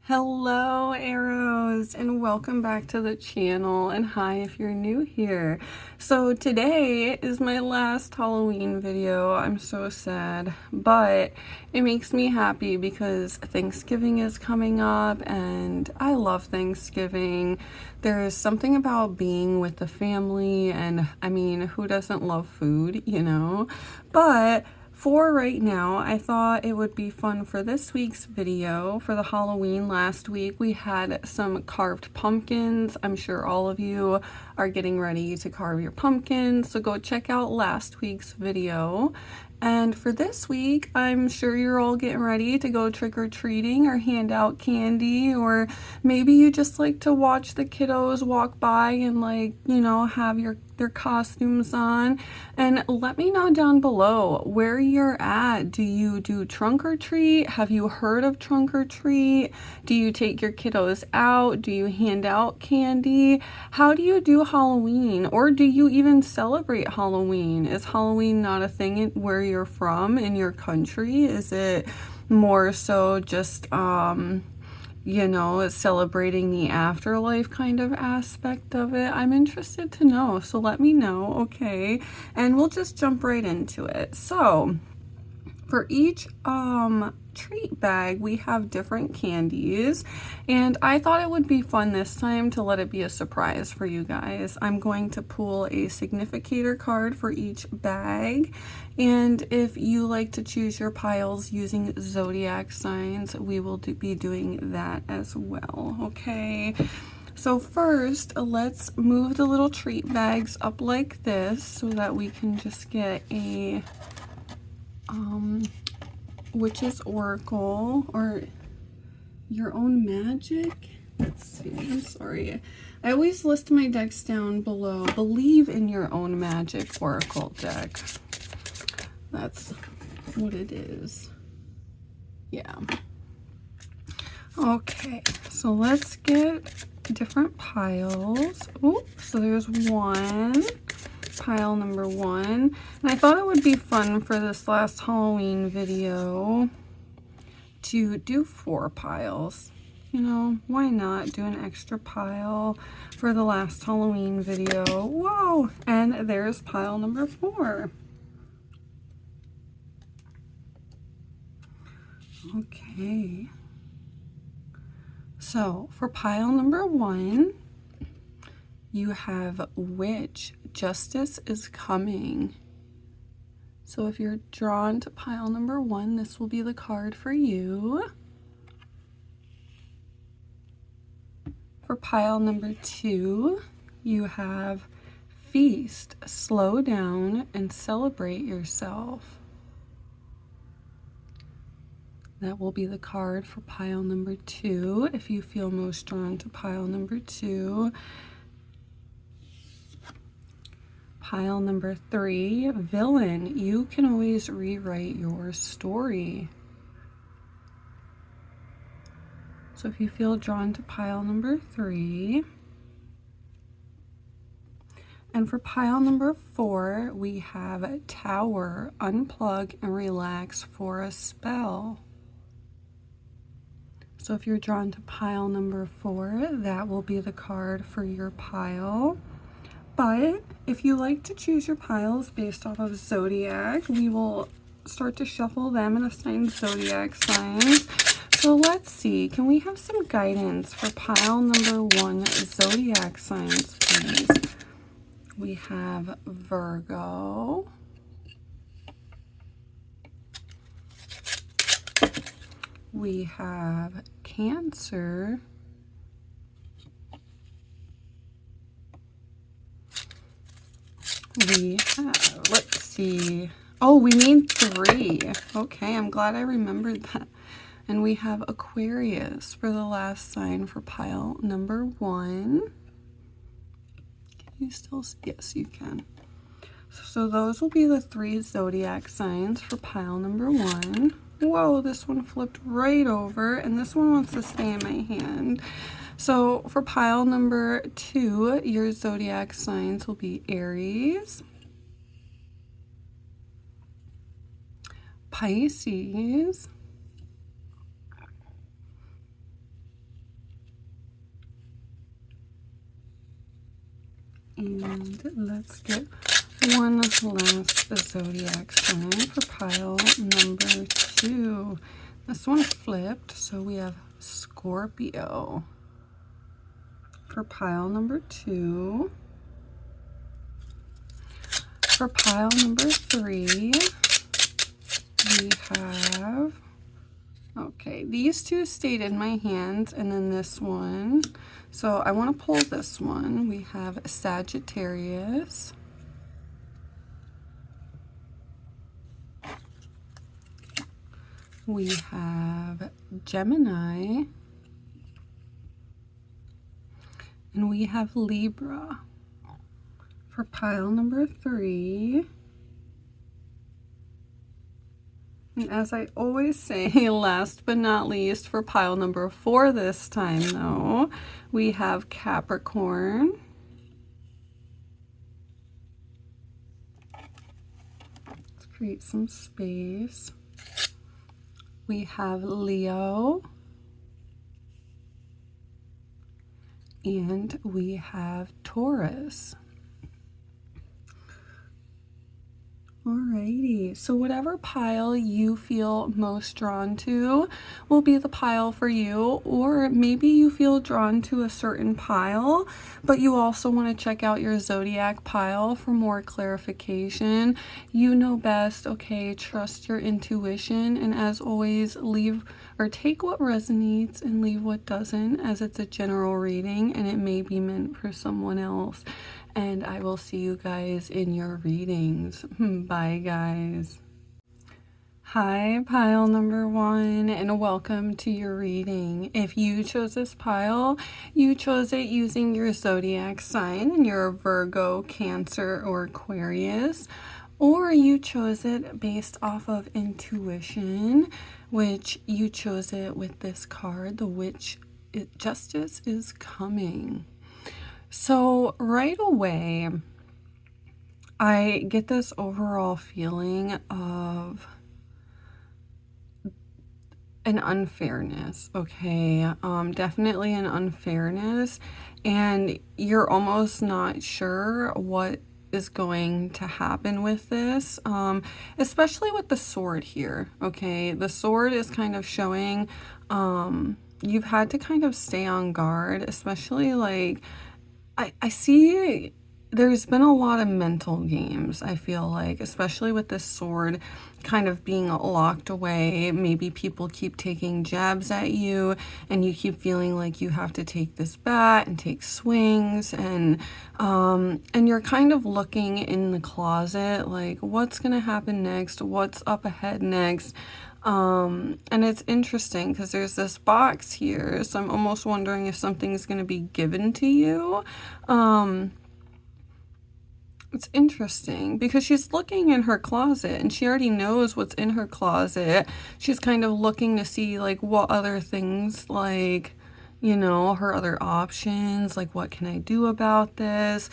Hello arrows, and welcome back to the channel, and hi if you're new here. So today is my last Halloween video. I'm so sad, but it makes me happy because Thanksgiving is coming up and I love Thanksgiving. There is something about being with the family, and I mean, who doesn't love food, you know? But for right now, I thought it would be fun for this week's video. For the Halloween last week, we had some carved pumpkins. I'm sure all of you are getting ready to carve your pumpkins, so go check out last week's video. And for this week, I'm sure you're all getting ready to go trick-or-treating or hand out candy, or maybe you just like to watch the kiddos walk by and, like, you know, have their costumes on. And let me know down below where you're at. Do you do trunk or treat? Have you heard of trunk or treat? Do you take your kiddos out? Do you hand out candy? How do you do Halloween? Or do you even celebrate Halloween? Is Halloween not a thing where you're from, in your country? Is it more so just you know, celebrating the afterlife kind of aspect of it? I'm interested to know, so let me know, okay? And we'll just jump right into it. So for each treat bag, we have different candies, and I thought it would be fun this time to let it be a surprise for you guys. I'm going to pull a significator card for each bag, and if you like to choose your piles using zodiac signs, we will be doing that as well, okay? So first, let's move the little treat bags up like this so that we can just get a Witch's Oracle or your own magic. Let's see, I'm sorry. I always list my decks down below. Believe in your own magic oracle deck. That's what it is. Yeah. Okay, so let's get different piles. Oh, so there's one. Pile number one, and I thought it would be fun for this last Halloween video to do 4 piles. You know, why not do an extra pile for the last Halloween video? Whoa! And there's pile number 4. Okay. So for pile number 1, you have Witch. Justice is coming. So if you're drawn to pile number 1, this will be the card for you. For pile number 2, you have Feast. Slow down and celebrate yourself. That will be the card for pile number 2 if you feel most drawn to pile number 2. Pile number 3, Villain. You can always rewrite your story. So if you feel drawn to pile number 3. And for pile number 4, we have Tower. Unplug and relax for a spell. So if you're drawn to pile number 4, that will be the card for your pile. But if you like to choose your piles based off of zodiac, we will start to shuffle them and assign zodiac signs. So let's see, can we have some guidance for pile number 1 zodiac signs, please? We have Virgo, we have Cancer, we have, let's see, oh, we need 3. Okay, I'm glad I remembered that. And we have Aquarius for the last sign for pile number 1. Can you still see? Yes, you can. So those will be the 3 zodiac signs for pile number 1. Whoa, this one flipped right over, and this one wants to stay in my hand. So for pile number 2, your zodiac signs will be Aries, Pisces, And let's get one last zodiac sign for pile number 2. This one flipped, so we have Scorpio for pile number 2. For pile number 3, we have, okay, these two stayed in my hands, and then this one. So I want to pull this one. We have Sagittarius. We have Gemini. And we have Libra for pile number 3. And as I always say, last but not least, for pile number 4 this time though, we have Capricorn. Let's create some space. We have Leo. And we have Taurus. Alrighty, so whatever pile you feel most drawn to will be the pile for you, or maybe you feel drawn to a certain pile, but you also want to check out your zodiac pile for more clarification. You know best, okay? Trust your intuition, and as always, leave or take what resonates and leave what doesn't, as it's a general reading and it may be meant for someone else. And I will see you guys in your readings. Bye, guys. Hi, pile number 1, and welcome to your reading. If you chose this pile, you chose it using your zodiac sign, and you're a Virgo, Cancer, or Aquarius, or you chose it based off of intuition, which you chose it with this card, the Witch. Justice is coming. So right away, I get this overall feeling of an unfairness, okay? Definitely an unfairness, and you're almost not sure what is going to happen with this, especially with the sword here, okay? The sword is kind of showing you've had to kind of stay on guard, especially like I see there's been a lot of mental games, I feel like, especially with this sword kind of being locked away. Maybe people keep taking jabs at you and you keep feeling like you have to take this bat and take swings, and you're kind of looking in the closet like what's gonna happen next, what's up ahead next. And it's interesting because there's this box here, so I'm almost wondering if something's going to be given to you. It's interesting because she's looking in her closet and she already knows what's in her closet. She's kind of looking to see like what other things, like, you know, her other options, like what can I do about this?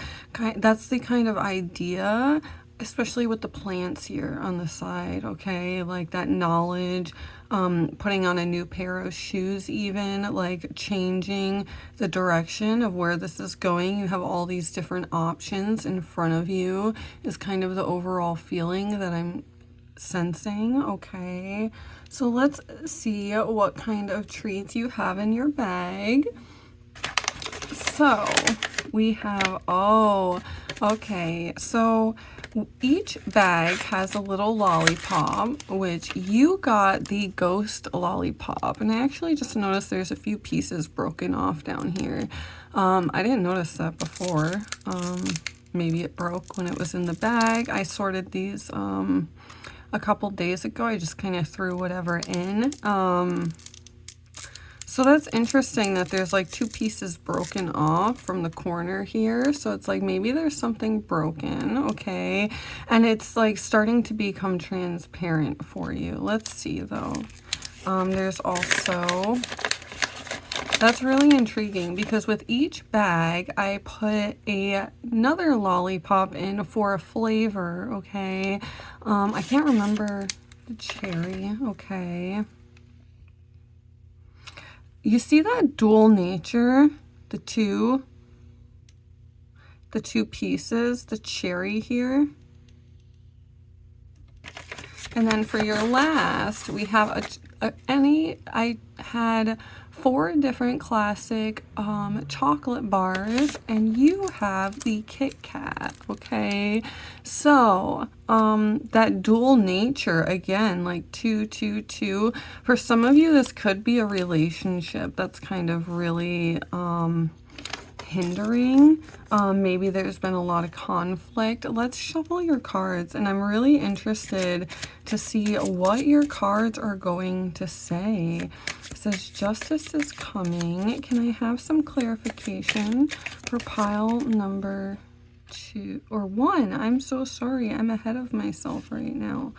That's the kind of idea, especially with the plants here on the side, okay? Like that knowledge, putting on a new pair of shoes even, like changing the direction of where this is going. You have all these different options in front of you is kind of the overall feeling that I'm sensing, okay? So let's see what kind of treats you have in your bag. So we have, oh, okay, so each bag has a little lollipop, which you got the ghost lollipop. And I actually just noticed there's a few pieces broken off down here. I didn't notice that before. Maybe it broke when it was in the bag. I sorted these a couple days ago. I just kind of threw whatever in. So that's interesting that there's like two pieces broken off from the corner here. So it's like maybe there's something broken, okay? And it's like starting to become transparent for you. Let's see though. There's also, that's really intriguing because with each bag, I put another lollipop in for a flavor, okay? I can't remember the cherry, okay? You see that dual nature, the two? the two pieces, the cherry here. And then for your last, we have I had 4 different classic chocolate bars, and you have the Kit Kat, okay? So, that dual nature, again, like 2, 2, 2. For some of you, this could be a relationship that's kind of really, hindering. Maybe there's been a lot of conflict. Let's shuffle your cards, and I'm really interested to see what your cards are going to say. It says justice is coming. Can I have some clarification for pile number 2 or 1? I'm so sorry. I'm ahead of myself right now.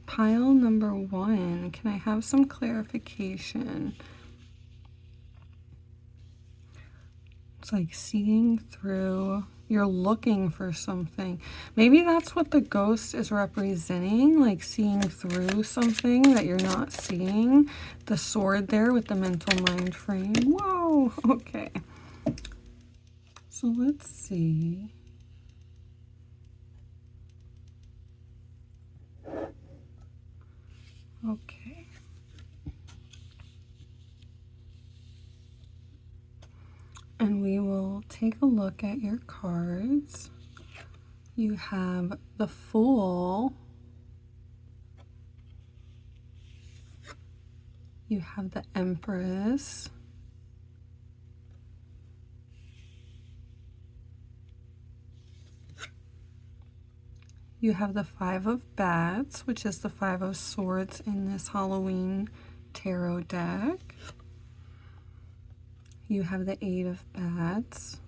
Pile number 1. Can I have some clarification? It's like seeing through. You're looking for something. Maybe that's what the ghost is representing, like seeing through something that you're not seeing. The sword there with the mental mind frame. Whoa, okay. So let's see. Okay. And we will take a look at your cards. You have the Fool. You have the Empress. You have the 5 of Bats, which is the 5 of Swords in this Halloween tarot deck. You have the 8 of Bats.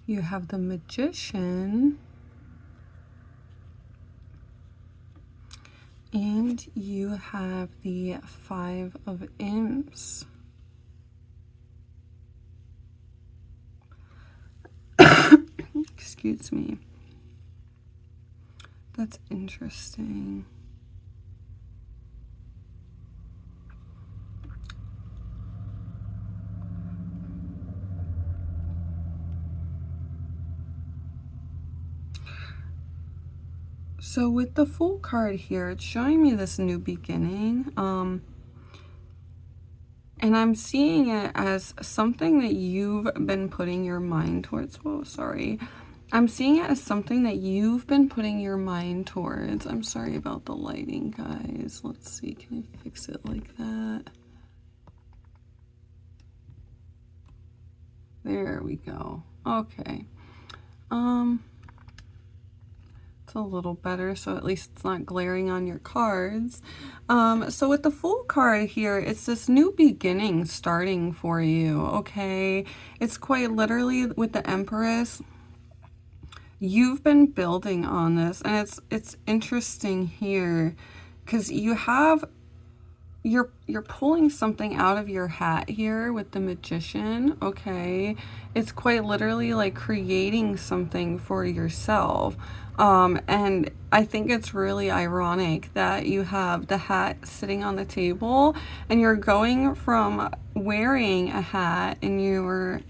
You have the Magician. And you have the 5 of Imps. Excuse me. That's interesting. So with the Fool card here, it's showing me this new beginning. And I'm seeing it as something that you've been putting your mind towards. Oh, sorry. I'm seeing it as something that you've been putting your mind towards. I'm sorry about the lighting, guys. Let's see. Can I fix it like that? There we go. Okay. It's a little better, so at least it's not glaring on your cards. So with the Fool card here, it's this new beginning starting for you, okay? It's quite literally with the Empress. You've been building on this, and it's interesting here because you have you're pulling something out of your hat here with the Magician, okay? It's quite literally like creating something for yourself. And I think it's really ironic that you have the hat sitting on the table and you're going from wearing a hat in your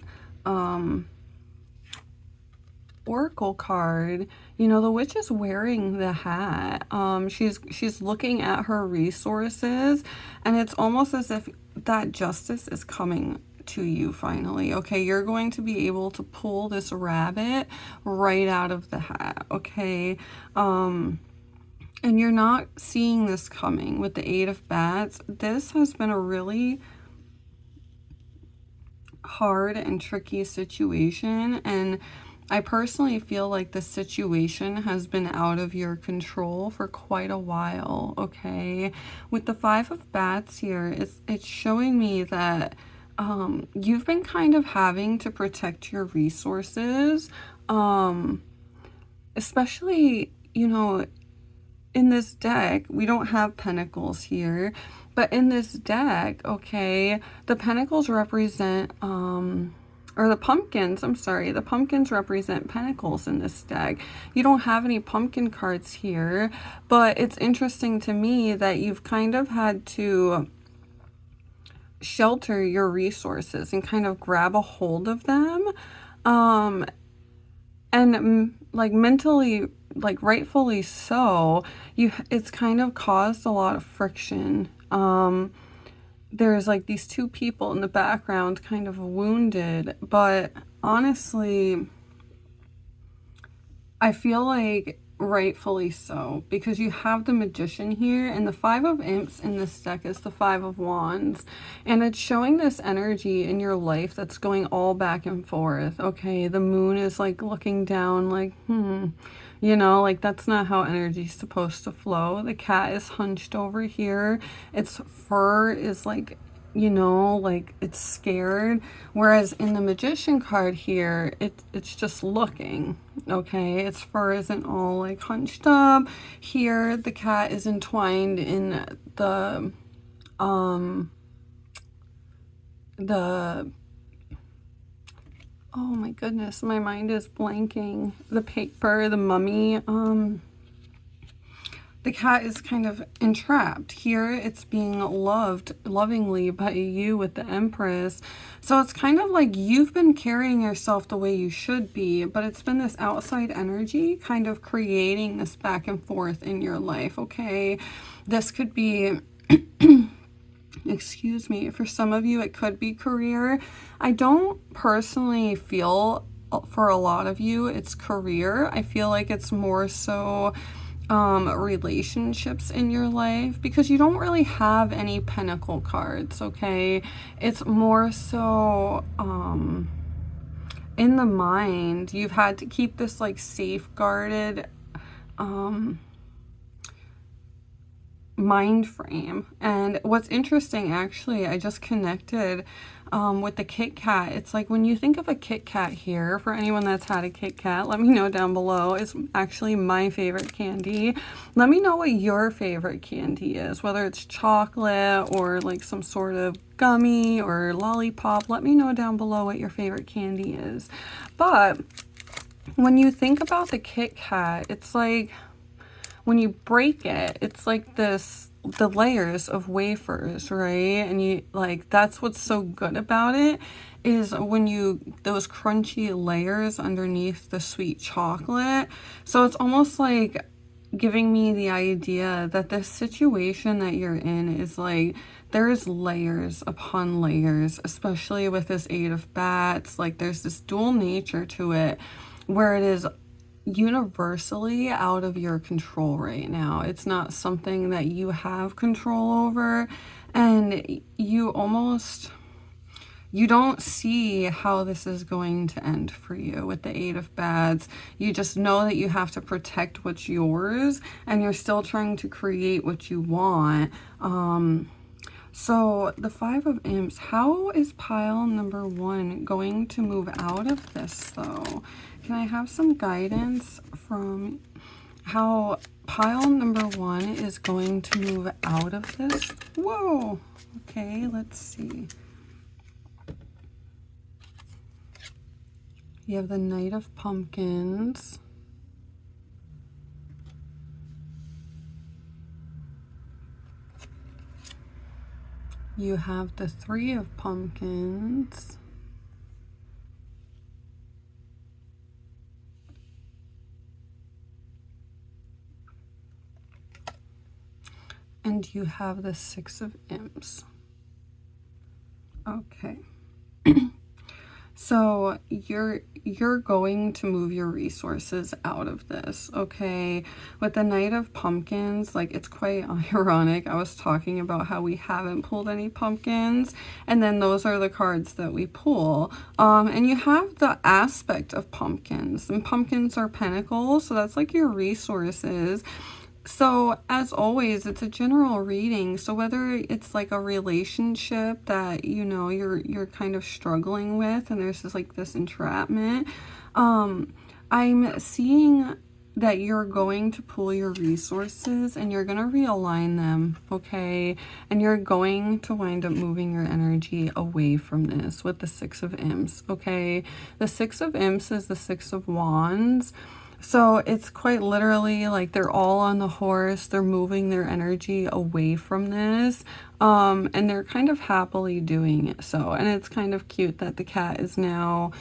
oracle card. You know, the witch is wearing the hat. She's looking at her resources, and it's almost as if that justice is coming to you finally. Okay, you're going to be able to pull this rabbit right out of the hat, okay? And you're not seeing this coming with the 8 of Bats. This has been a really hard and tricky situation, and I personally feel like the situation has been out of your control for quite a while, okay? With the 5 of Bats here, it's showing me that you've been kind of having to protect your resources, especially, you know, in this deck, we don't have Pentacles here, but in this deck, okay, the Pentacles represent, or the pumpkins, I'm sorry, the pumpkins represent Pentacles in this deck. You don't have any pumpkin cards here, but it's interesting to me that you've kind of had to shelter your resources and kind of grab a hold of them. And like mentally, like rightfully so, it's kind of caused a lot of friction. There's like these two people in the background kind of wounded, but honestly, I feel like rightfully so, because you have the Magician here, and the Five of Imps in this deck is the Five of Wands, and it's showing this energy in your life that's going all back and forth. Okay, the Moon is like looking down like, you know, like that's not how energy's supposed to flow. The cat is hunched over here. Its fur is like, you know, like it's scared. Whereas in the Magician card here, it's just looking. Okay, its fur isn't all like hunched up. Here, the cat is entwined in the oh my goodness, my mind is blanking. The paper, the mummy, the cat is kind of entrapped. Here it's being loved lovingly by you with the Empress. So it's kind of like you've been carrying yourself the way you should be, but it's been this outside energy kind of creating this back and forth in your life, okay? This could be, excuse me, for some of you it could be career. I don't personally feel for a lot of you it's career. I feel like it's more so relationships in your life, because you don't really have any pentacle cards, okay? It's more so in the mind. You've had to keep this like safeguarded mind frame. And what's interesting, actually, I just connected with the Kit Kat. It's like when you think of a Kit Kat here, for anyone that's had a Kit Kat, let me know down below. It's actually my favorite candy. Let me know what your favorite candy is, whether it's chocolate or like some sort of gummy or lollipop. Let me know down below what your favorite candy is. But when you think about the Kit Kat, it's like when you break it, it's like this, the layers of wafers, right? And you like, that's what's so good about it, is when you, those crunchy layers underneath the sweet chocolate. So it's almost like giving me the idea that this situation that you're in is like, there's layers upon layers, especially with this Eight of Bats. Like there's this dual nature to it where it is universally out of your control right now. It's not something that you have control over, and you don't see how this is going to end for you with the Eight of Bats. You just know that you have to protect what's yours, and you're still trying to create what you want. So the Five of Imps, how is pile number one going to move out of this though? Can I have some guidance from how pile number one is going to move out of this? Whoa. Okay, let's see. You have the Knight of Pumpkins. You have the Three of Pumpkins. And you have the Six of Imps. Okay. So you're going to move your resources out of this, okay? With the Knight of Pumpkins, like, it's quite ironic. I was talking about how we haven't pulled any pumpkins, and then those are the cards that we pull. And you have the aspect of pumpkins, and pumpkins are pentacles, so that's like your resources. So as always, it's a general reading. So whether it's like a relationship that, you know, you're kind of struggling with, and there's just like this entrapment, I'm seeing that you're going to pull your resources and you're going to realign them, okay? And you're going to wind up moving your energy away from this with the Six of Imps, okay? The Six of Imps is the Six of Wands. So it's quite literally like they're all on the horse, they're moving their energy away from this, and they're kind of happily doing it so. And it's kind of cute that the cat is now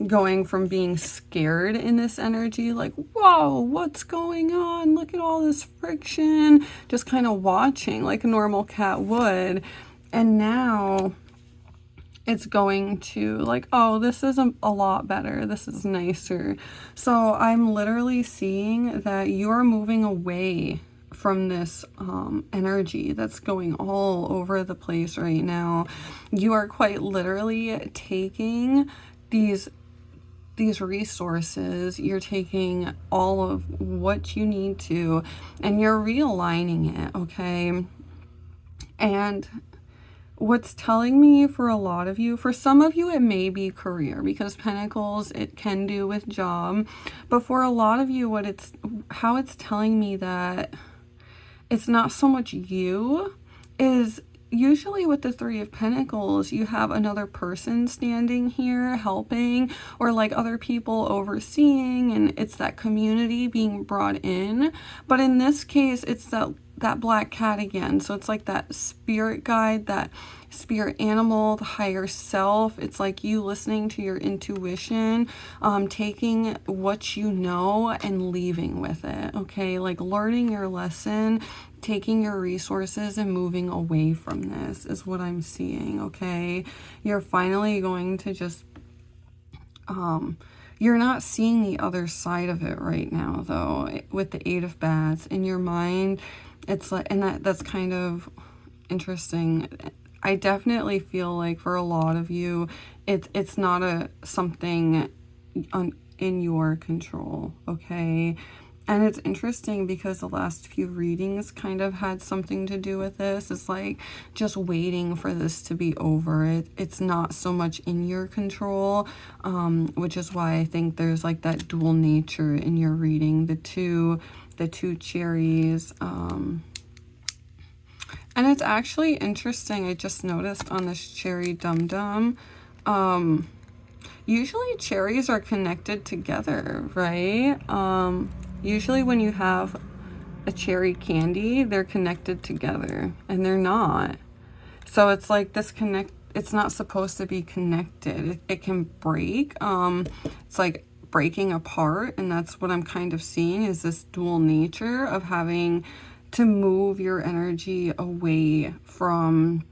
going from being scared in this energy, like, whoa, what's going on? Look at all this friction, just kind of watching like a normal cat would. And now it's going to like, oh, this is a lot better. This is nicer. So I'm literally seeing that you're moving away from this energy that's going all over the place right now. You are quite literally taking these resources, you're taking all of what you need to, and you're realigning it, okay? And what's telling me for a lot of you, for some of you, it may be career, because Pentacles, it can do with job. But for a lot of you, how it's telling me that it's not so much you, is usually with the Three of Pentacles, you have another person standing here helping, or like other people overseeing, and it's that community being brought in. But in this case, it's that black cat again. So it's like that spirit guide, that spirit animal, the higher self. It's like you listening to your intuition, taking what you know and leaving with it, okay? Like learning your lesson, taking your resources and moving away from this is what I'm seeing, okay? You're finally going to just, you're not seeing the other side of it right now, though, with the Eight of Bats. In your mind, it's like, and that's kind of interesting. I definitely feel like for a lot of you, it's not something in your control, okay? And it's interesting because the last few readings kind of had something to do with this. It's like just waiting for this to be over. It's not so much in your control, which is why I think there's like that dual nature in your reading. The two cherries. And it's actually interesting. I just noticed on this cherry dum-dum, usually cherries are connected together, right? Usually when you have a cherry candy, they're connected together, and they're not. So it's like it's not supposed to be connected. It can break. It's like breaking apart, and that's what I'm kind of seeing, is this dual nature of having to move your energy away from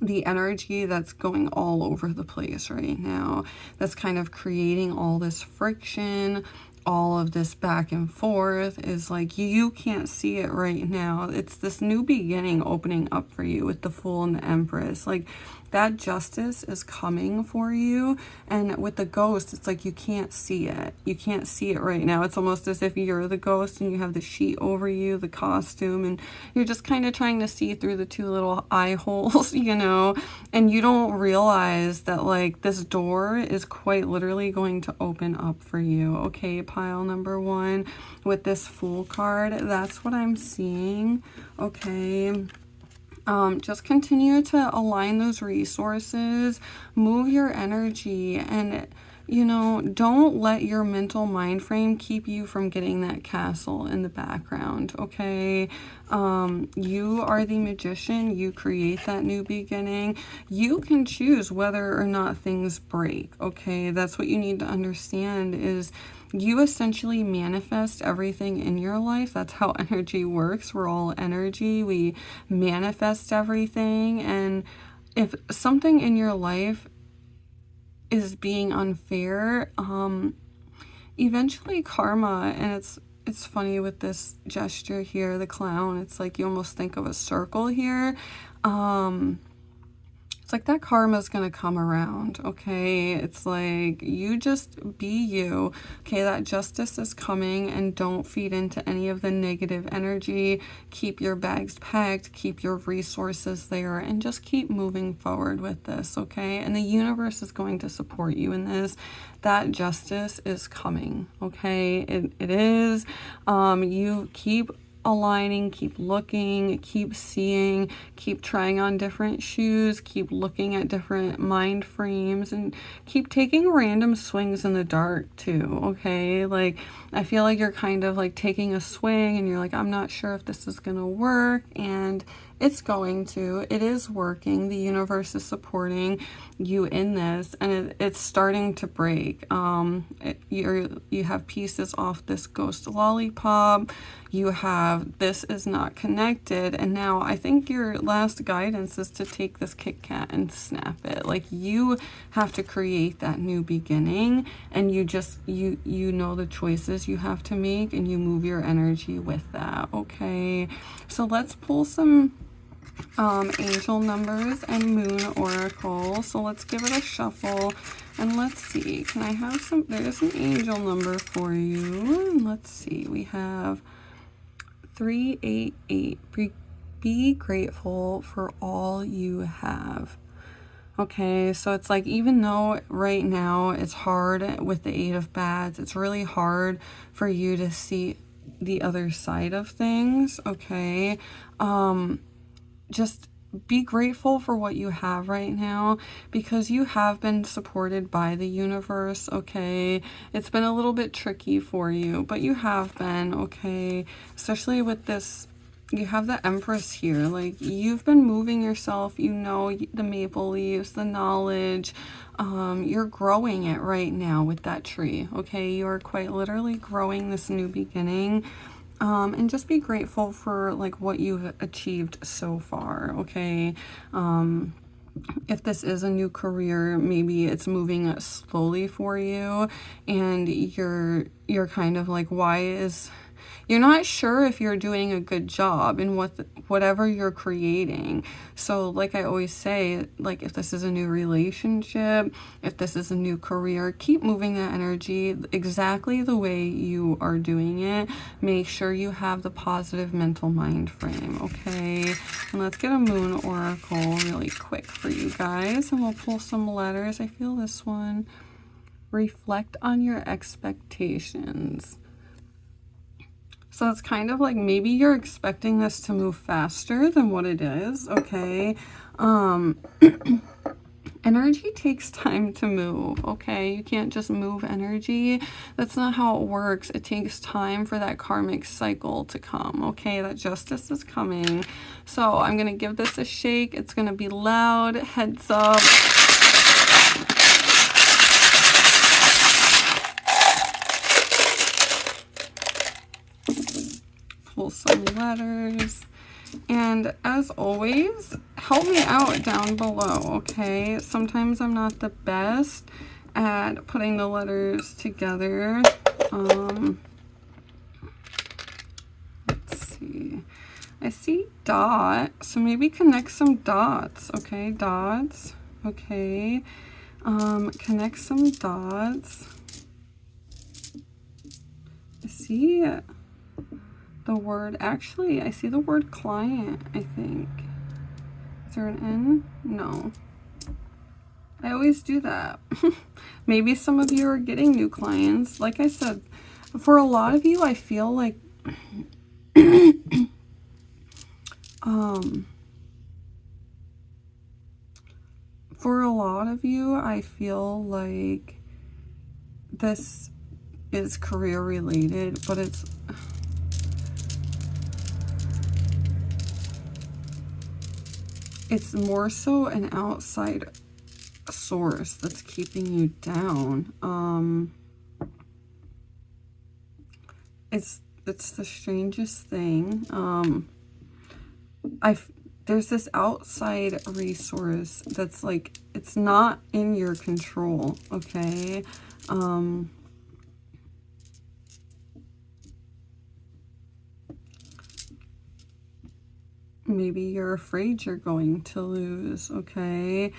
the energy that's going all over the place right now, that's kind of creating all this friction, all of this back and forth. Is like you can't see it right now. It's this new beginning opening up for you with the Fool and the Empress. Like that justice is coming for you. And with the Ghost, it's like you can't see it. You can't see it right now. It's almost as if you're the ghost and you have the sheet over you, the costume, and you're just kind of trying to see through the two little eye holes, you know, and you don't realize that like this door is quite literally going to open up for you, okay? Pile number one with this Fool card, that's what I'm seeing, okay? Just continue to align those resources, move your energy, and, you know, don't let your mental mind frame keep you from getting that castle in the background, okay? You are the magician. You create that new beginning. You can choose whether or not things break, okay? That's what you need to understand, is you essentially manifest everything in your life. That's how energy works. We're all energy. We manifest everything. And if something in your life is being unfair, eventually karma, and it's funny with this gesture here, the clown, it's like you almost think of a circle here. It's like that karma is going to come around, okay? It's like you just be you, okay? That justice is coming, and don't feed into any of the negative energy. Keep your bags packed, keep your resources there, and just keep moving forward with this, okay? And the universe is going to support you in this. That justice is coming, okay? It is. You keep aligning, keep looking, keep seeing, keep trying on different shoes, keep looking at different mind frames, and keep taking random swings in the dark too, okay? Like, I feel like you're kind of like taking a swing and you're like, I'm not sure if this is gonna work, and it's going to. It is working. The universe is supporting you in this, and it's starting to break. You have pieces off this ghost lollipop. You have this is not connected, and now I think your last guidance is to take this Kit Kat and snap it. Like, you have to create that new beginning, and you just you know the choices you have to make, and you move your energy with that. Okay, so let's pull some angel numbers and moon oracle. So let's give it a shuffle, and let's see, can I have some, there's an angel number for you, and let's see, we have 388. Be grateful for all you have. Okay, so it's like, even though right now it's hard with the 8 of Bads, it's really hard for you to see the other side of things. Okay, just be grateful for what you have right now, because you have been supported by the universe. Okay, it's been a little bit tricky for you, but you have been, okay, especially with this. You have the Empress here. Like, you've been moving yourself, you know, the maple leaves, the knowledge, you're growing it right now with that tree. Okay, you are quite literally growing this new beginning. And just be grateful for like what you've achieved so far. Okay, if this is a new career, maybe it's moving slowly for you, and you're kind of like, you're not sure if you're doing a good job in whatever you're creating. So like I always say, like, if this is a new relationship, if this is a new career, keep moving that energy exactly the way you are doing it. Make sure you have the positive mental mind frame, okay? And let's get a moon oracle really quick for you guys, and we'll pull some letters. I feel this one. Reflect on your expectations. So it's kind of like, maybe you're expecting this to move faster than what it is, okay? Energy takes time to move, okay? You can't just move energy. That's not how it works. It takes time for that karmic cycle to come, okay? That justice is coming. So I'm going to give this a shake. It's going to be loud. Heads up. Pull some letters, and as always, help me out down below, okay? Sometimes I'm not the best at putting the letters together. Let's see, I see dot, so maybe connect some dots, okay? Dots, okay. Connect some dots. I see it. The word, actually, I see the word client, I think. Is there an N? No. I always do that. Maybe some of you are getting new clients. Like I said, for a lot of you, I feel like for a lot of you, I feel like this is career related, but it's more so an outside source that's keeping you down. It's the strangest thing. There's this outside resource that's like, it's not in your control, okay? Maybe you're afraid you're going to lose, okay?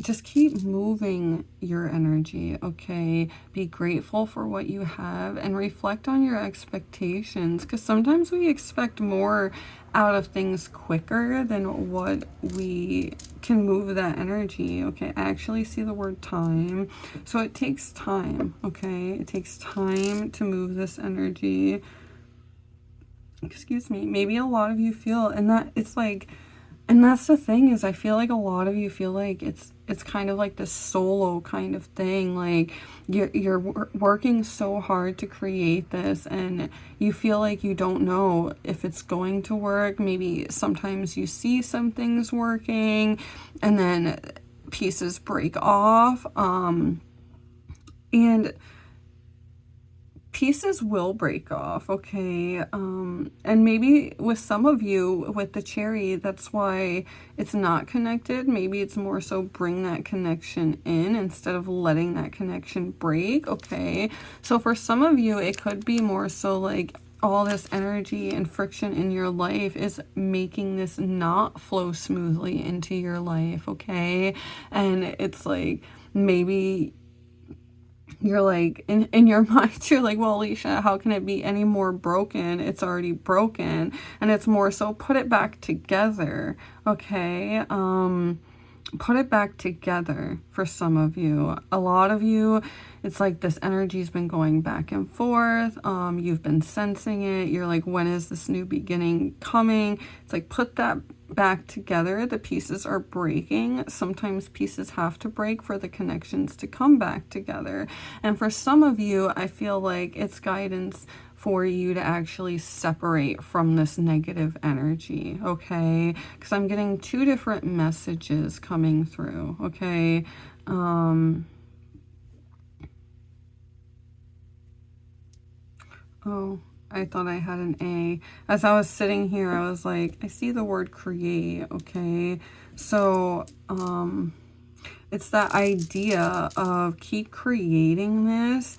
Just keep moving your energy, okay? Be grateful for what you have and reflect on your expectations, because sometimes we expect more out of things quicker than what we can move that energy, okay? I actually see the word time. So it takes time, okay? It takes time to move this energy. excuse me, maybe a lot of you feel, and that it's like, and that's the thing, is I feel like a lot of you feel like it's kind of like this solo kind of thing. Like you're working so hard to create this, and you feel like you don't know if it's going to work. Maybe sometimes you see some things working and then pieces break off, and pieces will break off, okay? And maybe with some of you with the cherry, that's why it's not connected. Maybe it's more so bring that connection in instead of letting that connection break, okay? So for some of you, it could be more so like all this energy and friction in your life is making this not flow smoothly into your life, okay? And it's like, maybe you're like, in your mind, you're like, well, Alicia, how can it be any more broken? It's already broken. And it's more so put it back together, okay? Put it back together for some of you. A lot of you, it's like this energy's been going back and forth. You've been sensing it. You're like, when is this new beginning coming? It's like, put that back together. The pieces are breaking. Sometimes pieces have to break for the connections to come back together. And for some of you, I feel like it's guidance for you to actually separate from this negative energy, okay? Because I'm getting two different messages coming through, okay? Oh, I thought I had an A. As I was sitting here, I was like, I see the word create, okay? So, it's that idea of keep creating this.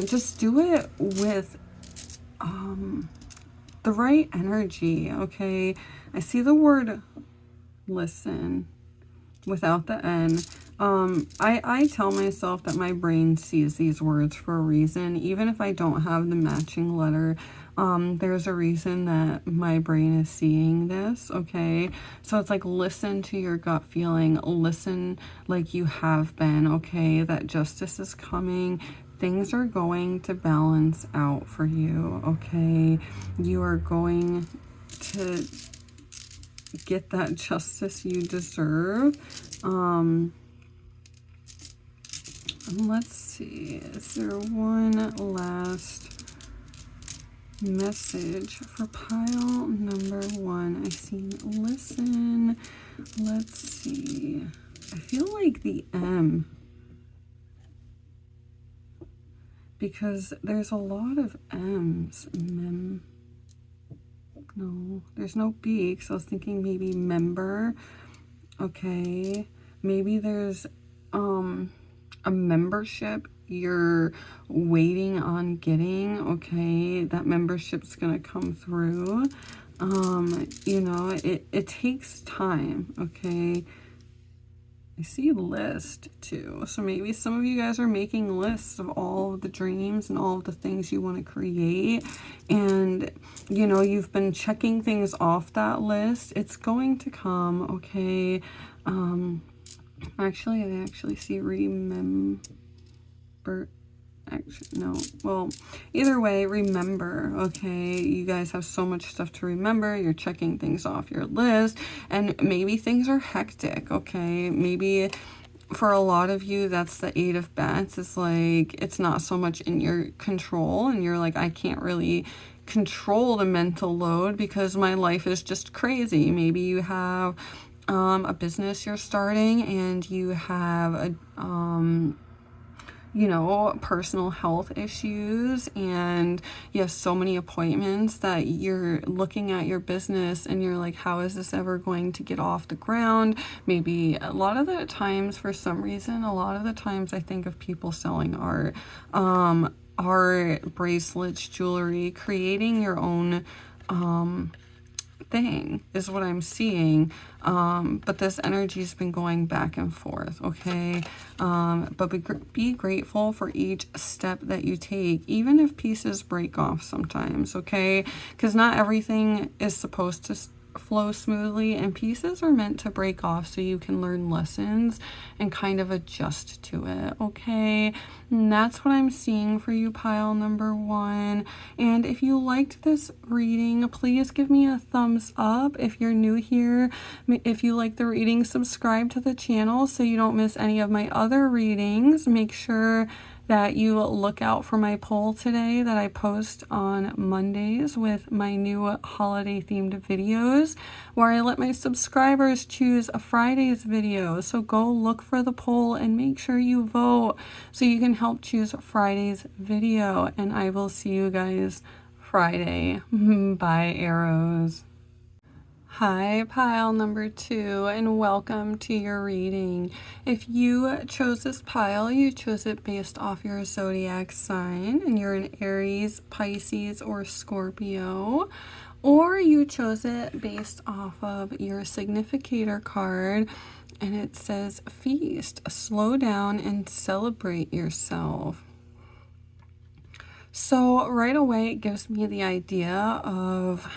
Just do it with the right energy, okay? I see the word listen without the N. I tell myself that my brain sees these words for a reason. Even if I don't have the matching letter, there's a reason that my brain is seeing this, okay? So it's like, listen to your gut feeling. Listen like you have been, okay? That justice is coming. Things are going to balance out for you, okay? You are going to get that justice you deserve. Let's see, is there one last message for pile number 1? I see listen. Let's see. I feel like the M, because there's a lot of M's. No, there's no B, because I was thinking maybe member. Okay, maybe there's a membership you're waiting on getting, okay? That membership's gonna come through. You know, it takes time, okay? I see list too. So maybe some of you guys are making lists of all of the dreams and all of the things you want to create. And, you know, you've been checking things off that list. It's going to come, okay? Actually, I actually see remember. Actually, no. Well, either way, remember, okay? You guys have so much stuff to remember. You're checking things off your list, and maybe things are hectic, okay? Maybe for a lot of you, that's the 8 of Bats. It's like, it's not so much in your control, and you're like, I can't really control the mental load because my life is just crazy. Maybe you have a business you're starting, and you have a you know, personal health issues, and you have so many appointments that you're looking at your business and you're like, how is this ever going to get off the ground? Maybe a lot of the times, for some reason, a lot of the times I think of people selling art, bracelets, jewelry, creating your own thing is what I'm seeing. But this energy's been going back and forth, okay? But be grateful for each step that you take, even if pieces break off sometimes, okay? Because not everything is supposed to flow smoothly, and pieces are meant to break off so you can learn lessons and kind of adjust to it, okay? And that's what I'm seeing for you, pile number 1. And if you liked this reading, please give me a thumbs up. If you're new here, if you like the reading, subscribe to the channel so you don't miss any of my other readings. Make sure that you look out for my poll today that I post on Mondays with my new holiday themed videos, where I let my subscribers choose a Friday's video. So go look for the poll and make sure you vote so you can help choose Friday's video. And I will see you guys Friday. Bye, arrows. Hi, pile number 2, and welcome to your reading. If you chose this pile, you chose it based off your zodiac sign, and you're an Aries, Pisces, or Scorpio, or you chose it based off of your significator card, and it says feast, slow down, and celebrate yourself. So right away, it gives me the idea of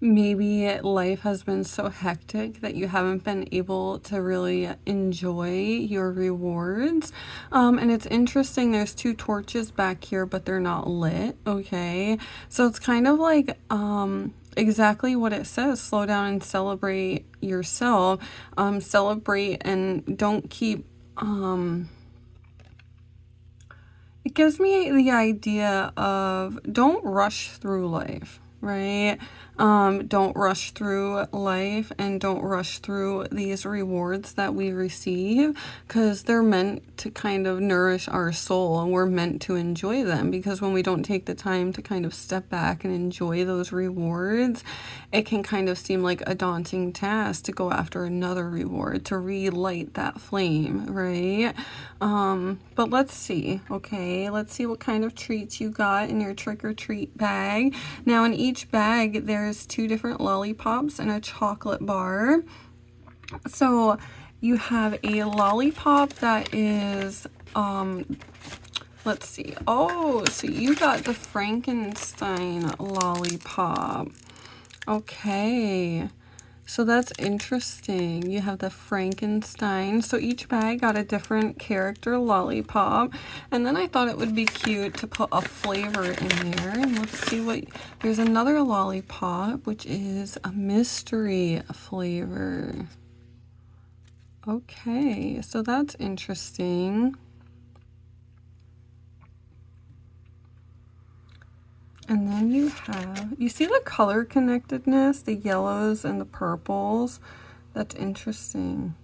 maybe life has been so hectic that you haven't been able to really enjoy your rewards. And it's interesting, there's 2 torches back here, but they're not lit, okay? So it's kind of like exactly what it says, slow down and celebrate yourself. Celebrate and don't keep... It gives me the idea of don't rush through life, right? Don't rush through life and don't rush through these rewards that we receive, because they're meant to kind of nourish our soul, and we're meant to enjoy them, because when we don't take the time to kind of step back and enjoy those rewards, it can kind of seem like a daunting task to go after another reward, to relight that flame, right? But let's see, okay? Let's see what kind of treats you got in your trick-or-treat bag. Now, in each bag, there's 2 different lollipops and a chocolate bar. So you have a lollipop that is, let's see. Oh, so you got the Frankenstein lollipop. Okay. So that's interesting. You have the Frankenstein. So each bag got a different character lollipop. And then I thought it would be cute to put a flavor in there. And let's see what... There's another lollipop, which is a mystery flavor. Okay, so that's interesting. And then you have, you see the color connectedness, the yellows and the purples? That's interesting.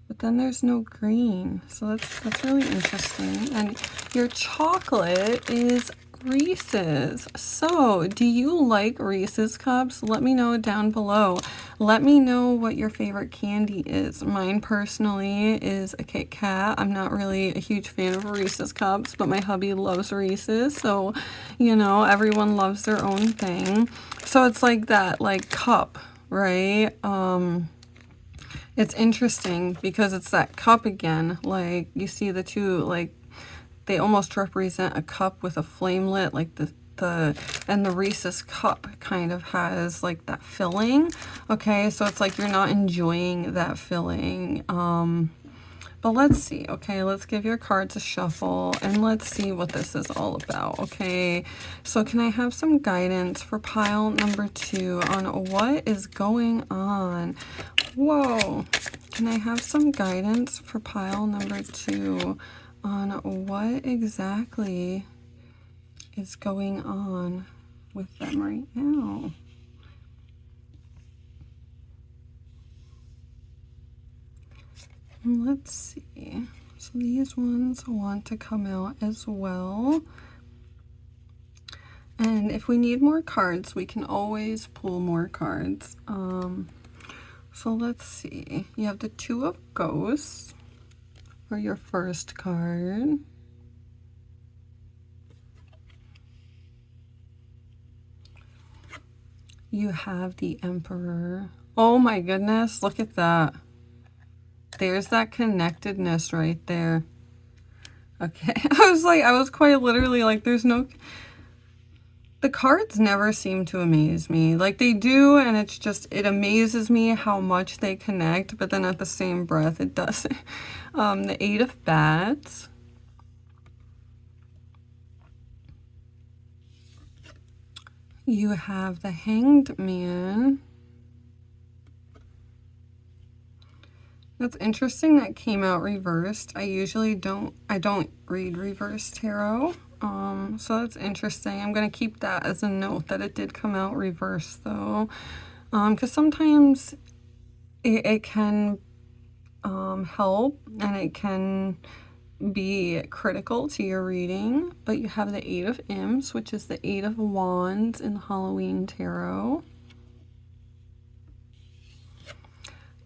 But then there's no green, so that's really interesting. And your chocolate is Reese's. So, do you like Reese's cups? Let me know down below. Let me know what your favorite candy is. Mine personally is a Kit Kat. I'm not really a huge fan of Reese's cups, but my hubby loves Reese's. So, you know, everyone loves their own thing. So it's like that, like cup, right? It's interesting because it's that cup again. Like you see the 2, like they almost represent a cup with a flamelit, like and the Reese's cup kind of has like that filling. Okay, so it's like you're not enjoying that filling. But let's see. Okay, let's give your cards a shuffle and let's see what this is all about. Okay, so can I have some guidance for pile number 2 on what is going on? Whoa, can I have some guidance for pile number 2 on what exactly is going on with them right now? Let's see. So these ones want to come out as well. And if we need more cards, we can always pull more cards. So let's see. You have the 2 of Ghosts for your first card. You have the Emperor. Oh my goodness, look at that. There's that connectedness right there. Okay, I was quite literally like, there's the cards never seem to amaze me. Like, they do, and it's just, it amazes me how much they connect, but then at the same breath, it doesn't. The Eight of Bats. You have the Hanged Man. That's interesting that came out reversed. I usually don't read reverse tarot. So that's interesting. I'm going to keep that as a note that it did come out reversed though. Because sometimes it can help, and it can be critical to your reading. But you have the Eight of Imps, which is the Eight of Wands in Halloween tarot.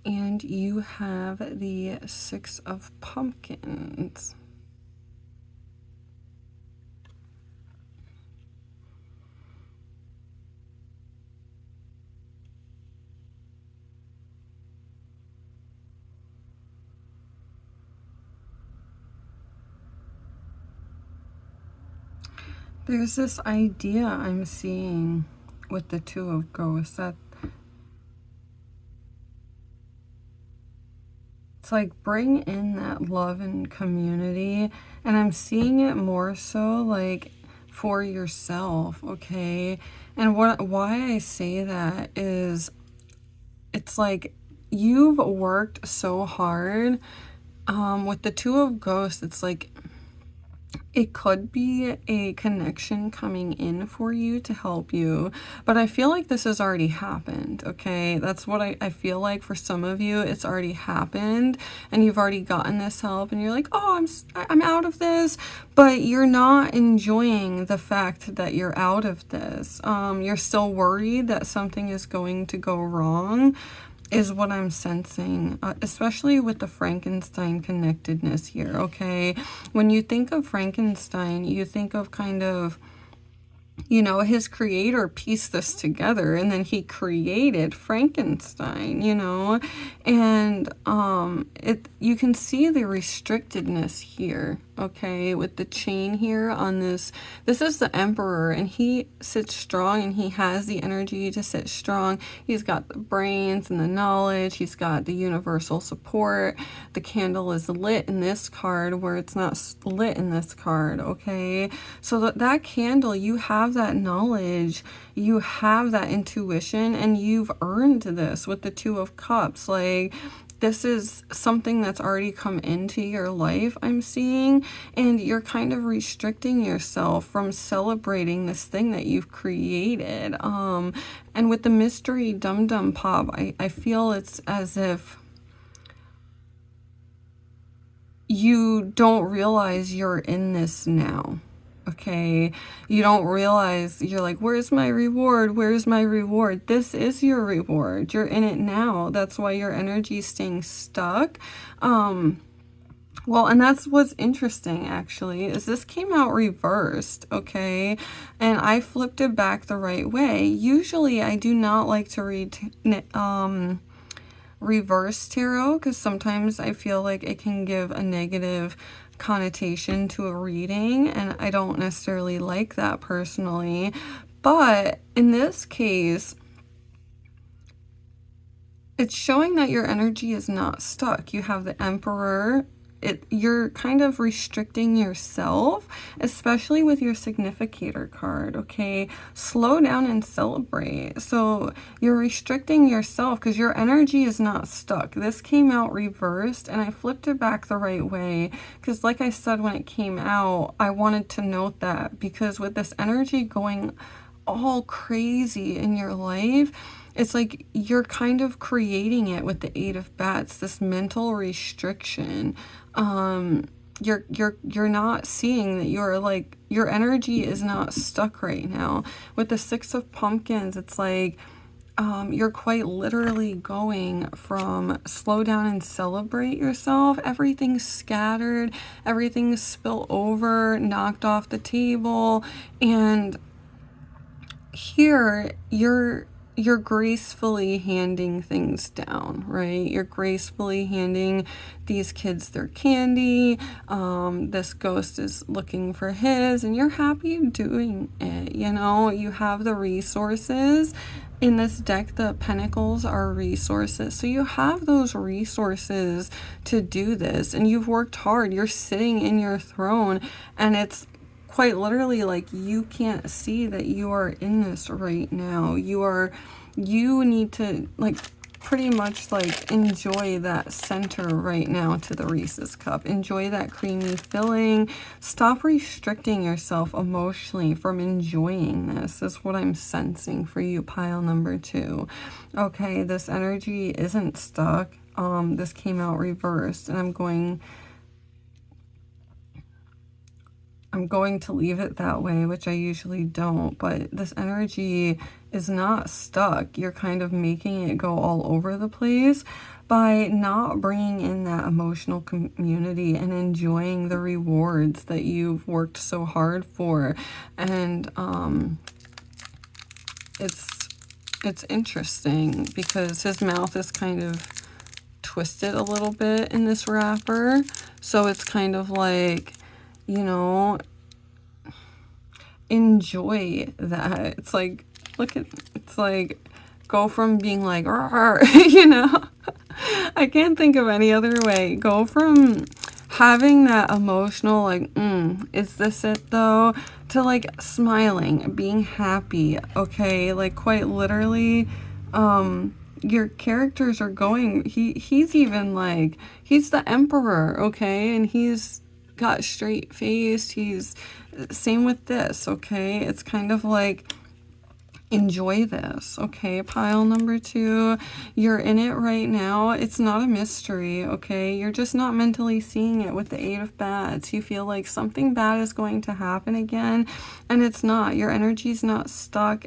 And you have the Six of Pumpkins. There's this idea I'm seeing with the Two of Ghosts that it's like bring in that love and community, and I'm seeing it more so like for yourself, okay? And why I say that is it's like you've worked so hard. With the Two of Ghosts, it's like it could be a connection coming in for you to help you, but I feel like this has already happened, okay? That's what I feel like for some of you. It's already happened, and you've already gotten this help, and you're like, oh, I'm out of this, but you're not enjoying the fact that you're out of this. You're still worried that something is going to go wrong, is what I'm sensing, especially with the Frankenstein connectedness here, okay? When you think of Frankenstein, you think of kind of, you know, his creator pieced this together, and then he created Frankenstein, you know? And you can see the restrictedness here, okay, with the chain here on this. This is the Emperor, and he sits strong, and he has the energy to sit strong. He's got the brains and the knowledge. He's got the universal support. The candle is lit in this card where it's not lit in this card, okay? So that candle, you have that knowledge, you have that intuition, and you've earned this with the Two of Cups. Like, this is something that's already come into your life, I'm seeing, and you're kind of restricting yourself from celebrating this thing that you've created. And with the mystery dum-dum pop, I feel it's as if you don't realize you're in this now. Okay, you don't realize, you're like, where's my reward? Where's my reward? This is your reward. You're in it now. That's why your energy is staying stuck. Well, and that's what's interesting, actually, is this came out reversed, okay? And I flipped it back the right way. Usually, I do not like to read reverse tarot, because sometimes I feel like it can give a negative connotation to a reading, and I don't necessarily like that personally. But in this case, it's showing that your energy is not stuck. You have the Emperor. You're kind of restricting yourself, especially with your significator card, okay? Slow down and celebrate. So you're restricting yourself because your energy is not stuck. This came out reversed, and I flipped it back the right way because, like I said, when it came out, I wanted to note that, because with this energy going all crazy in your life, it's like you're kind of creating it with the Eight of Bats, this mental restriction. You're not seeing that you're like, your energy is not stuck right now. With the Six of Pumpkins, it's like you're quite literally going from slow down and celebrate yourself. Everything's scattered, everything's spilled over, knocked off the table, and here you're you're gracefully handing things down, right? You're gracefully handing these kids their candy. This ghost is looking for his, and you're happy doing it. You know, you have the resources. In this deck, the pentacles are resources. So you have those resources to do this, and you've worked hard. You're sitting in your throne, and it's quite literally like you can't see that you are in this right now. You need to like pretty much like enjoy that center right now to the Reese's cup. Enjoy that creamy filling. Stop restricting yourself emotionally from enjoying this is what I'm sensing for you, pile number 2. Okay, this energy isn't stuck. This came out reversed, and I'm going to leave it that way, which I usually don't, but this energy is not stuck. You're kind of making it go all over the place by not bringing in that emotional community and enjoying the rewards that you've worked so hard for. And it's interesting because his mouth is kind of twisted a little bit in this wrapper, so it's kind of like, you know, enjoy that. It's like, it's like, go from being like, you know, I can't think of any other way. Go from having that emotional, like, is this it though, to like smiling, being happy, okay? Like quite literally, your characters are going, he's even like, he's the emperor, okay? And he's got straight face. He's same with this, okay? It's kind of like, enjoy this, okay? Pile number 2, you're in it right now. It's not a mystery, okay? You're just not mentally seeing it with the 8 of Bats. You feel like something bad is going to happen again, and it's not. Your energy's not stuck.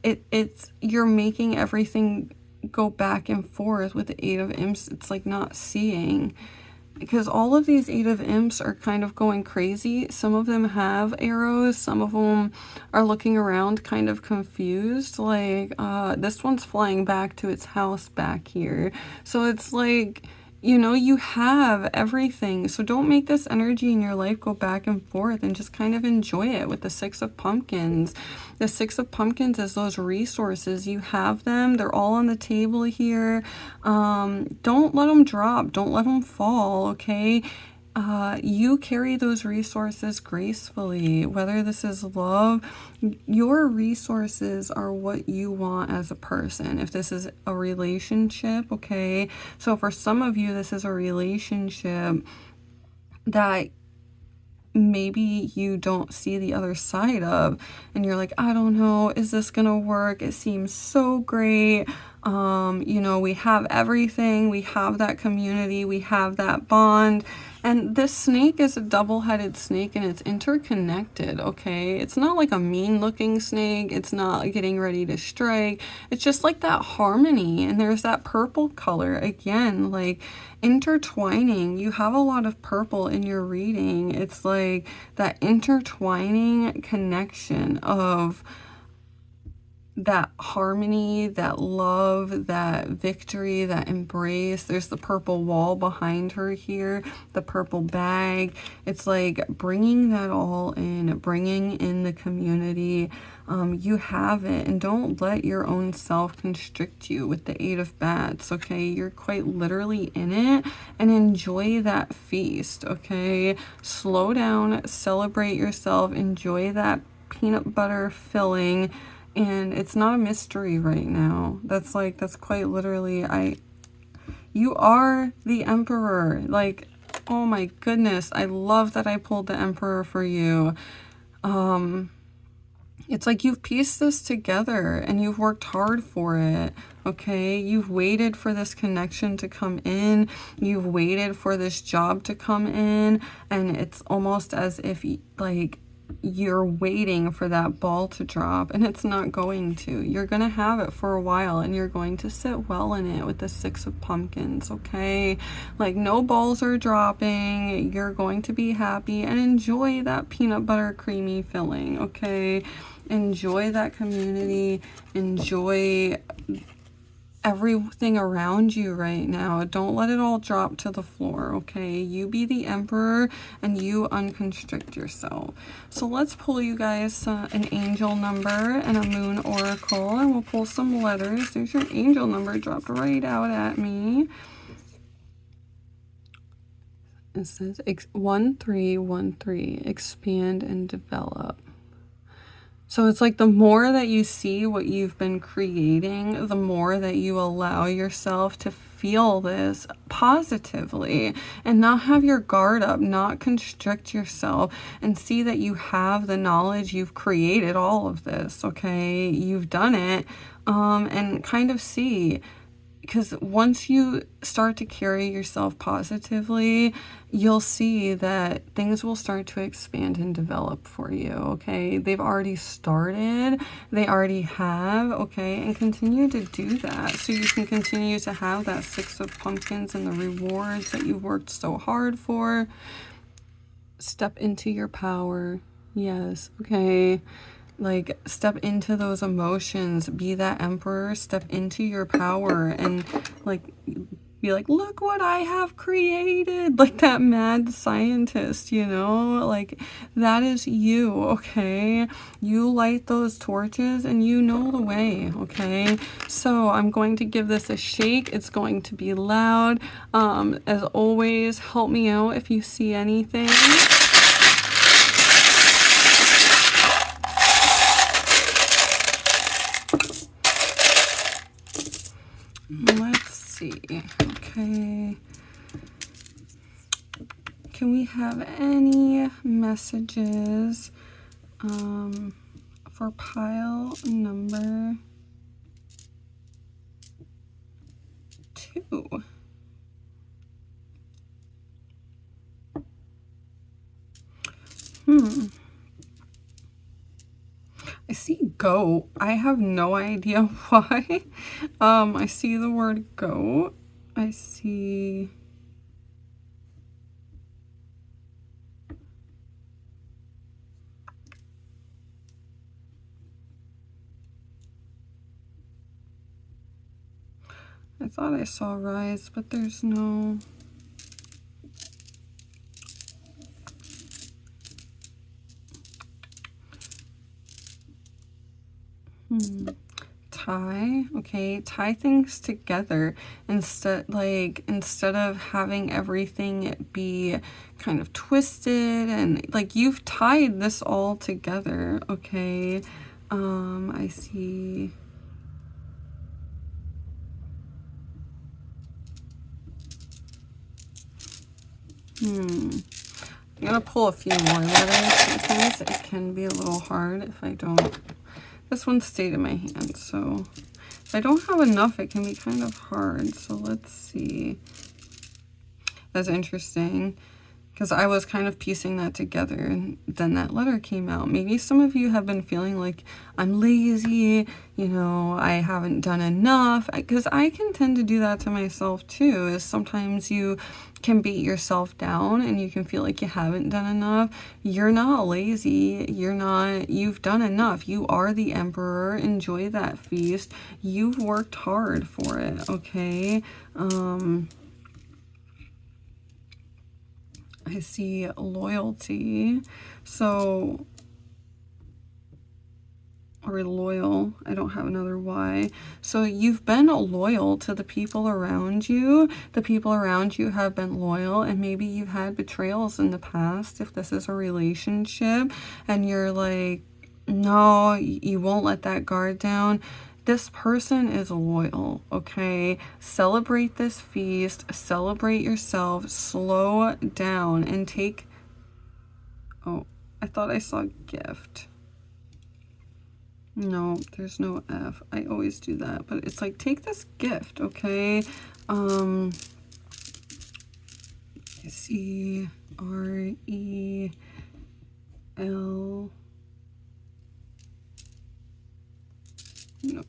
It's you're making everything go back and forth with the 8 of Imps. It's like not seeing, because all of these 8 of Imps are kind of going crazy. Some of them have arrows. Some of them are looking around kind of confused. Like, this one's flying back to its house back here. So it's like, you know, you have everything. So don't make this energy in your life go back and forth, and just kind of enjoy it with the 6 of Pumpkins. The 6 of Pumpkins is those resources. You have them. They're all on the table here. Don't let them drop. Don't let them fall, okay? You carry those resources gracefully. Whether this is love, your resources are what you want as a person. If this is a relationship, okay? So for some of you, this is a relationship that maybe you don't see the other side of, and you're like, I don't know, is this gonna work? It seems so great. You know, we have everything. We have that community. We have that bond. And this snake is a double-headed snake, and it's interconnected, okay? It's not like a mean-looking snake. It's not getting ready to strike. It's just like that harmony, and there's that purple color. Again, like intertwining. You have a lot of purple in your reading. It's like that intertwining connection of that harmony, that love, that victory, that embrace. There's the purple wall behind her here, the purple bag. It's like bringing that all in, bringing in the community. You have it, and don't let your own self constrict you with the 8 of Bats, okay? You're quite literally in it, and enjoy that feast, okay? Slow down, celebrate yourself, enjoy that peanut butter filling. And it's not a mystery right now. That's quite literally, you are the Emperor. Like, oh my goodness, I love that I pulled the Emperor for you. It's like you've pieced this together, and you've worked hard for it, okay? You've waited for this connection to come in. You've waited for this job to come in, and it's almost as if, like, you're waiting for that ball to drop, and it's not going to. You're gonna have it for a while, and you're going to sit well in it with the 6 of Pumpkins, okay? Like, no balls are dropping. You're going to be happy and enjoy that peanut butter creamy filling, okay? Enjoy that community. Enjoy everything around you right now. Don't let it all drop to the floor, okay? You be the emperor and you unconstrict yourself. So let's pull you guys an angel number and a moon oracle, and we'll pull some letters. There's your angel number dropped right out at me. It says 1313, expand and develop. So it's like the more that you see what you've been creating, the more that you allow yourself to feel this positively and not have your guard up, not constrict yourself, and see that you have the knowledge, you've created all of this, okay? You've done it, and kind of see. Because once you start to carry yourself positively, you'll see that things will start to expand and develop for you, okay? They've already started, they already have, okay? And continue to do that so you can continue to have that 6 of pumpkins and the rewards that you've worked so hard for. Step into your power. Yes, okay? Like, step into those emotions, be that emperor, step into your power, and like be like, look what I have created, like that mad scientist, you know, like that is you, okay? You light those torches and you know the way, okay? So I'm going to give this a shake. It's going to be loud. As always, help me out if you see anything. Let's see. Okay. Can we have any messages for pile number 2? I see goat. I have no idea why. I see the word goat. I see... I thought I saw rise, but there's no... Tie. Okay, tie things together instead of having everything be kind of twisted, and like you've tied this all together, okay? I see. I'm gonna pull a few more letters. Sometimes it can be a little hard if I don't. This one stayed in my hand, so if I don't have enough, it can be kind of hard. So let's see. That's interesting, because I was kind of piecing that together, and then that letter came out. Maybe some of you have been feeling like I'm lazy, you know, I haven't done enough, because I can tend to do that to myself too, is sometimes you can beat yourself down and you can feel like you haven't done enough. You're not lazy. You've done enough. You are the emperor. Enjoy that feast. You've worked hard for it, okay? I see loyalty. So, or loyal. I don't have another Y. So you've been loyal to the people around you. The people around you have been loyal, and maybe you've had betrayals in the past if this is a relationship and you're like, no, you won't let that guard down. This person is loyal, okay? Celebrate this feast. Celebrate yourself. Slow down and take... Oh, I thought I saw gift. No, there's no F. I always do that, but it's like, take this gift, okay? C-R-E-L... No, I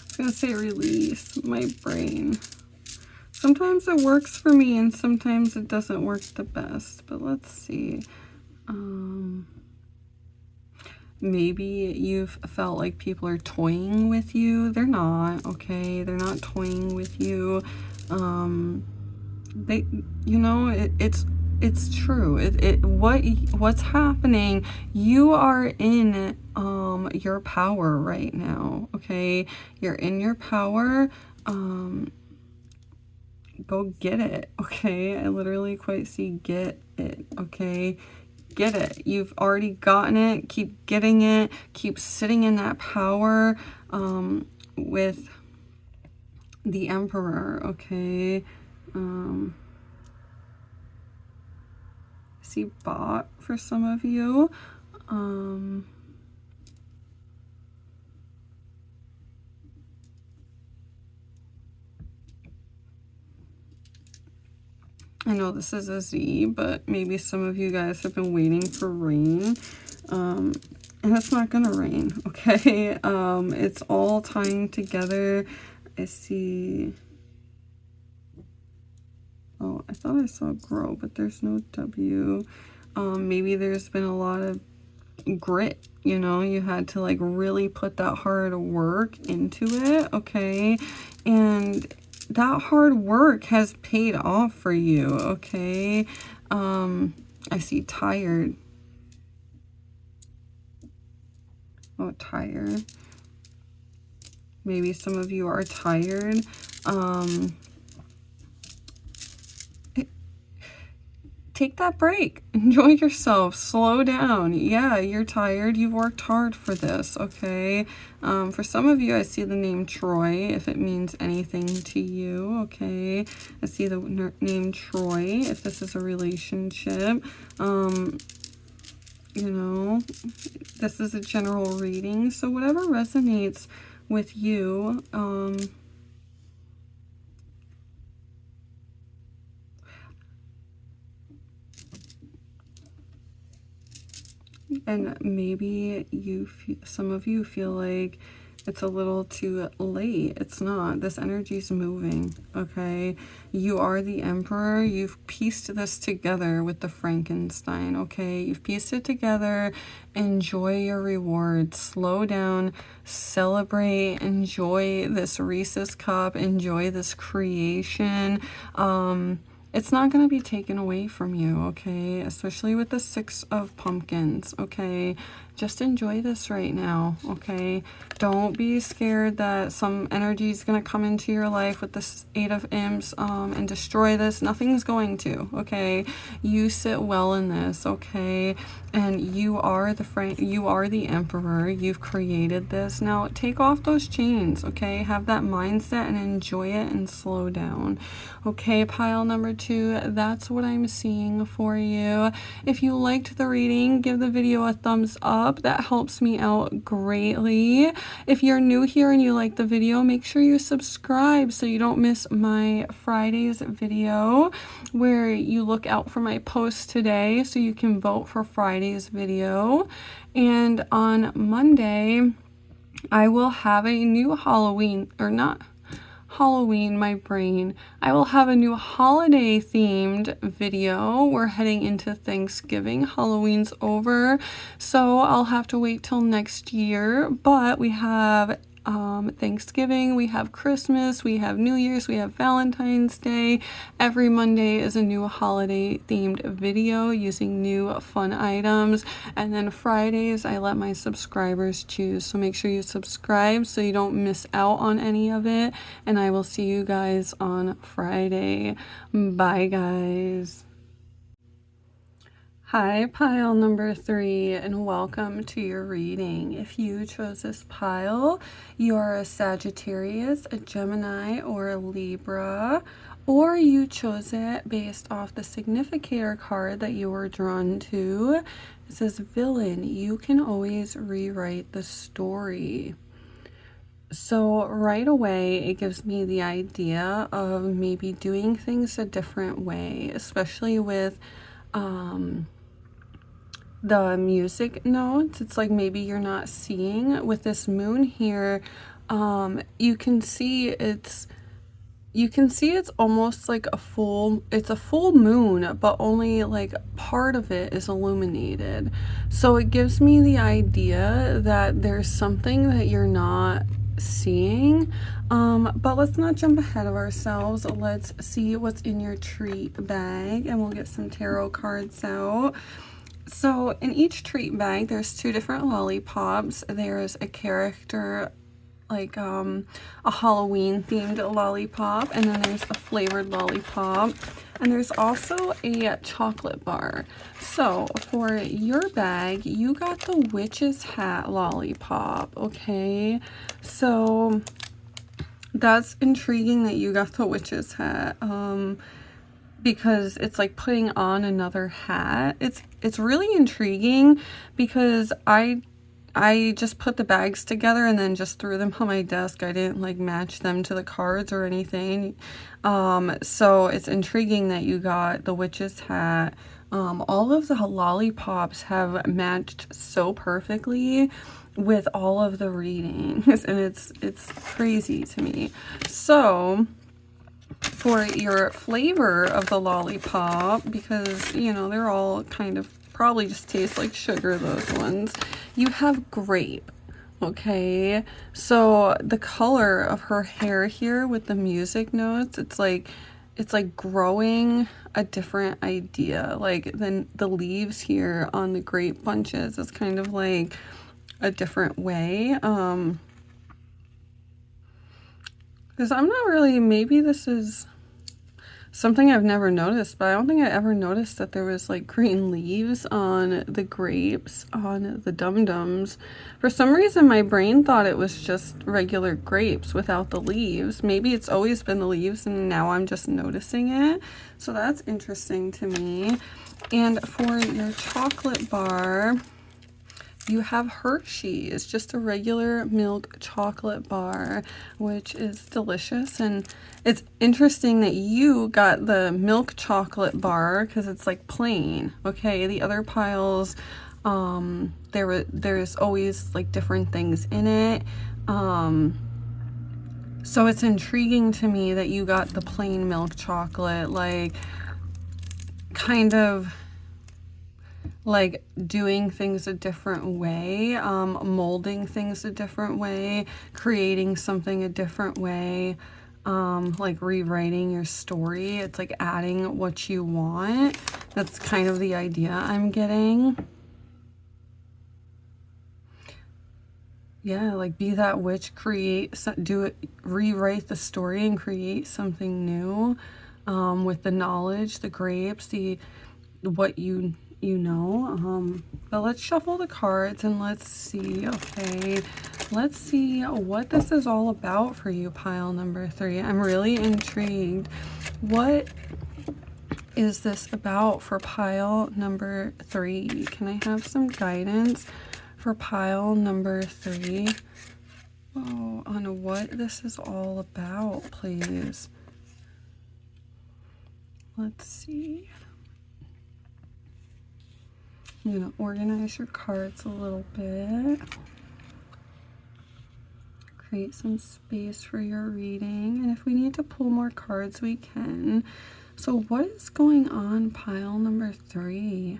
was gonna say release. My brain. Sometimes it works for me and sometimes it doesn't work the best, but let's see. Maybe you've felt like people are toying with you. They're not, okay? They're not toying with you. They, you know, it's true. What's happening? You are in your power right now, okay? You're in your power. Go get it, okay? I literally quite see get it, okay? Get it. You've already gotten it. Keep getting it. Keep sitting in that power with the Emperor, okay? See bot for some of you. I know this is a Z, but maybe some of you guys have been waiting for rain. And it's not gonna rain, okay? It's all tying together. I see. Oh, I thought I saw grow, but there's no W. Maybe there's been a lot of grit, you know, you had to like really put that hard work into it, okay? And that hard work has paid off for you, okay? I see tired. Oh, tired. Maybe some of you are tired. Take that break. Enjoy yourself. Slow down. Yeah, you're tired. You've worked hard for this, okay? For some of you, I see the name Troy, if it means anything to you, okay? I see the name Troy, if this is a relationship. You know, this is a general reading, so whatever resonates with you, and maybe some of you feel like it's a little too late. It's not. This energy is moving, okay? You are the Emperor. You've pieced this together with the Frankenstein, okay? You've pieced it together. Enjoy your reward. Slow down. Celebrate. Enjoy this Reese's cup. Enjoy this creation. It's not going to be taken away from you, okay? Especially with the 6 of Pumpkins, okay? Just enjoy this right now, okay? Don't be scared that some energy is going to come into your life with this 8 of Imps and destroy this. Nothing's going to, okay? You sit well in this, okay? And you are the Emperor. You've created this. Now take off those chains, okay? Have that mindset and enjoy it and slow down. Okay, pile number 2, that's what I'm seeing for you. If you liked the reading, give the video a thumbs up. That helps me out greatly. If you're new here and you like the video, make sure you subscribe so you don't miss my Friday's video where you look out for my post today so you can vote for Friday's video. And on Monday, I will have a new Halloween, or not Halloween, my brain. I will have a new holiday themed video. We're heading into Thanksgiving. Halloween's over, so I'll have to wait till next year. But we have Thanksgiving, we have Christmas, we have New Year's, we have Valentine's Day. Every Monday is a new holiday themed video using new fun items. And then Fridays, I let my subscribers choose. So make sure you subscribe so you don't miss out on any of it. And I will see you guys on Friday. Bye, guys. Hi, pile number 3, and welcome to your reading. If you chose this pile, you are a Sagittarius, a Gemini, or a Libra, or you chose it based off the significator card that you were drawn to. It says, Villain, you can always rewrite the story. So right away, it gives me the idea of maybe doing things a different way, especially with the music notes. It's like maybe you're not seeing with this moon here. You can see you can see it's almost like it's a full moon, but only like part of it is illuminated. So it gives me the idea that there's something that you're not seeing. But let's not jump ahead of ourselves. Let's see what's in your treat bag, and we'll get some tarot cards out. So in each treat bag, there's 2 different lollipops. There's a character, like a Halloween themed lollipop, and then there's a flavored lollipop, and there's also a chocolate bar. So for your bag, you got the witch's hat lollipop. Okay, so that's intriguing that you got the witch's hat, because it's like putting on another hat. It's really intriguing because I just put the bags together and then just threw them on my desk. I didn't like match them to the cards or anything. So it's intriguing that you got the witch's hat. All of the lollipops have matched so perfectly with all of the readings, and it's crazy to me. So for your flavor of the lollipop, because you know they're all kind of probably just taste like sugar, those ones, you have grape. Okay, so the color of her hair here with the music notes, it's like growing a different idea. Like then the leaves here on the grape bunches is kind of like a different way. Because I'm not really, maybe this is something I've never noticed, but I don't think I ever noticed that there was like green leaves on the grapes, on the dum-dums. For some reason, my brain thought it was just regular grapes without the leaves. Maybe it's always been the leaves and now I'm just noticing it. So that's interesting to me. And for your chocolate bar, you have Hershey's, just a regular milk chocolate bar, which is delicious. And it's interesting that you got the milk chocolate bar because it's like plain. Okay, the other piles, there's always like different things in it. So it's intriguing to me that you got the plain milk chocolate, like kind of like doing things a different way, molding things a different way, creating something a different way, like rewriting your story. It's like adding what you want. That's kind of the idea I'm getting. Yeah, like be that witch, rewrite the story and create something new, with the knowledge, the grapes, what you know. But let's shuffle the cards and let's see. Okay, let's see what this is all about for you, pile number 3. I'm really intrigued. What is this about for pile number 3? Can I have some guidance for pile number 3? Oh, on what this is all about, please. Let's see. I'm going to organize your cards a little bit. Create some space for your reading. And if we need to pull more cards, we can. So what is going on, pile number 3?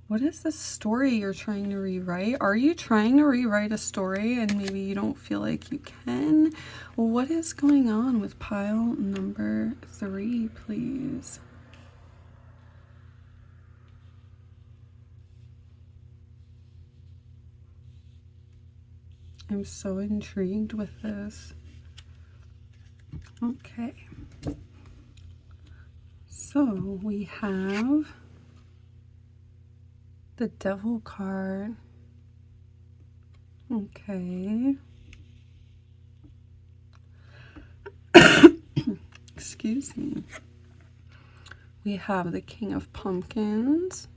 What is the story you're trying to rewrite? Are you trying to rewrite a story and maybe you don't feel like you can? Well, what is going on with pile number 3, please? I'm so intrigued with this. Okay. So we have the Devil card. Okay. Excuse me. We have the King of Pumpkins.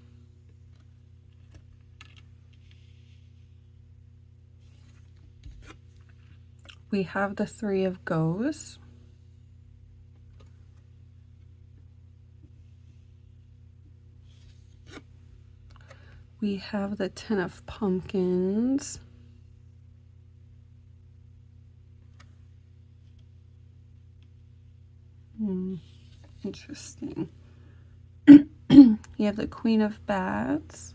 We have the Three of Ghosts. We have the Ten of Pumpkins. Interesting. You have the Queen of Bats.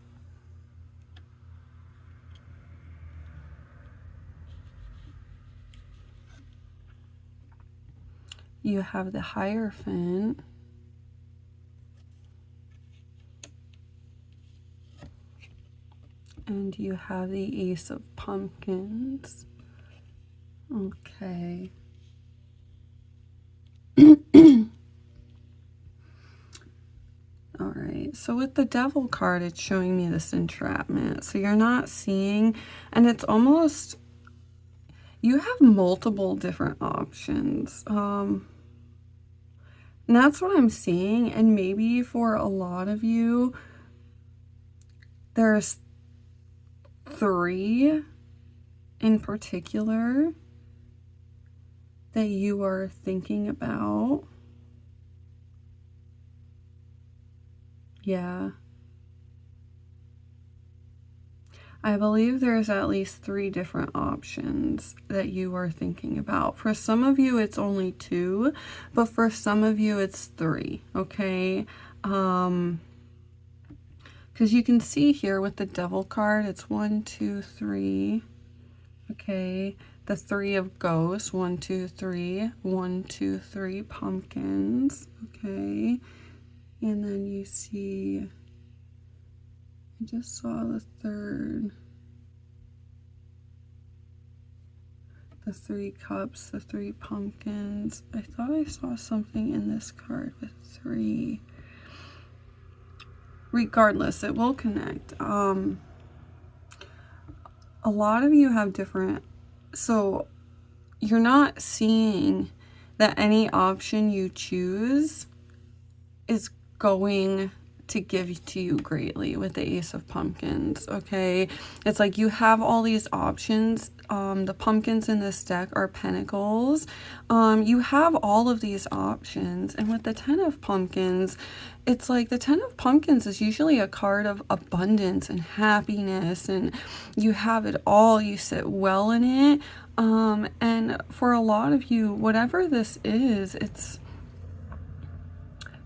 You have the Hierophant. And you have the Ace of Pumpkins. Okay. All right, so with the Devil card, it's showing me this entrapment. So you're not seeing, and it's almost, you have multiple different options. And that's what I'm seeing. And maybe for a lot of you, there's 3 in particular that you are thinking about. Yeah. I believe there's at least 3 different options that you are thinking about. For some of you, it's only 2, but for some of you, it's 3, okay? Because you can see here with the Devil card, it's 1, 2, 3, okay? The 3 of Ghosts, 1, 2, 3, 1, 2, 3 pumpkins, okay? And then you see, I just saw the 3rd, the 3 cups, the 3 pumpkins. I thought I saw something in this card with 3. Regardless, it will connect. A lot of you have different, so you're not seeing that any option you choose is going to give to you greatly with the Ace of Pumpkins, okay? It's like you have all these options. The pumpkins in this deck are pentacles. You have all of these options, and with the 10 of pumpkins, it's like the 10 of pumpkins is usually a card of abundance and happiness, and you have it all, you sit well in it. And for a lot of you, whatever this is, it's,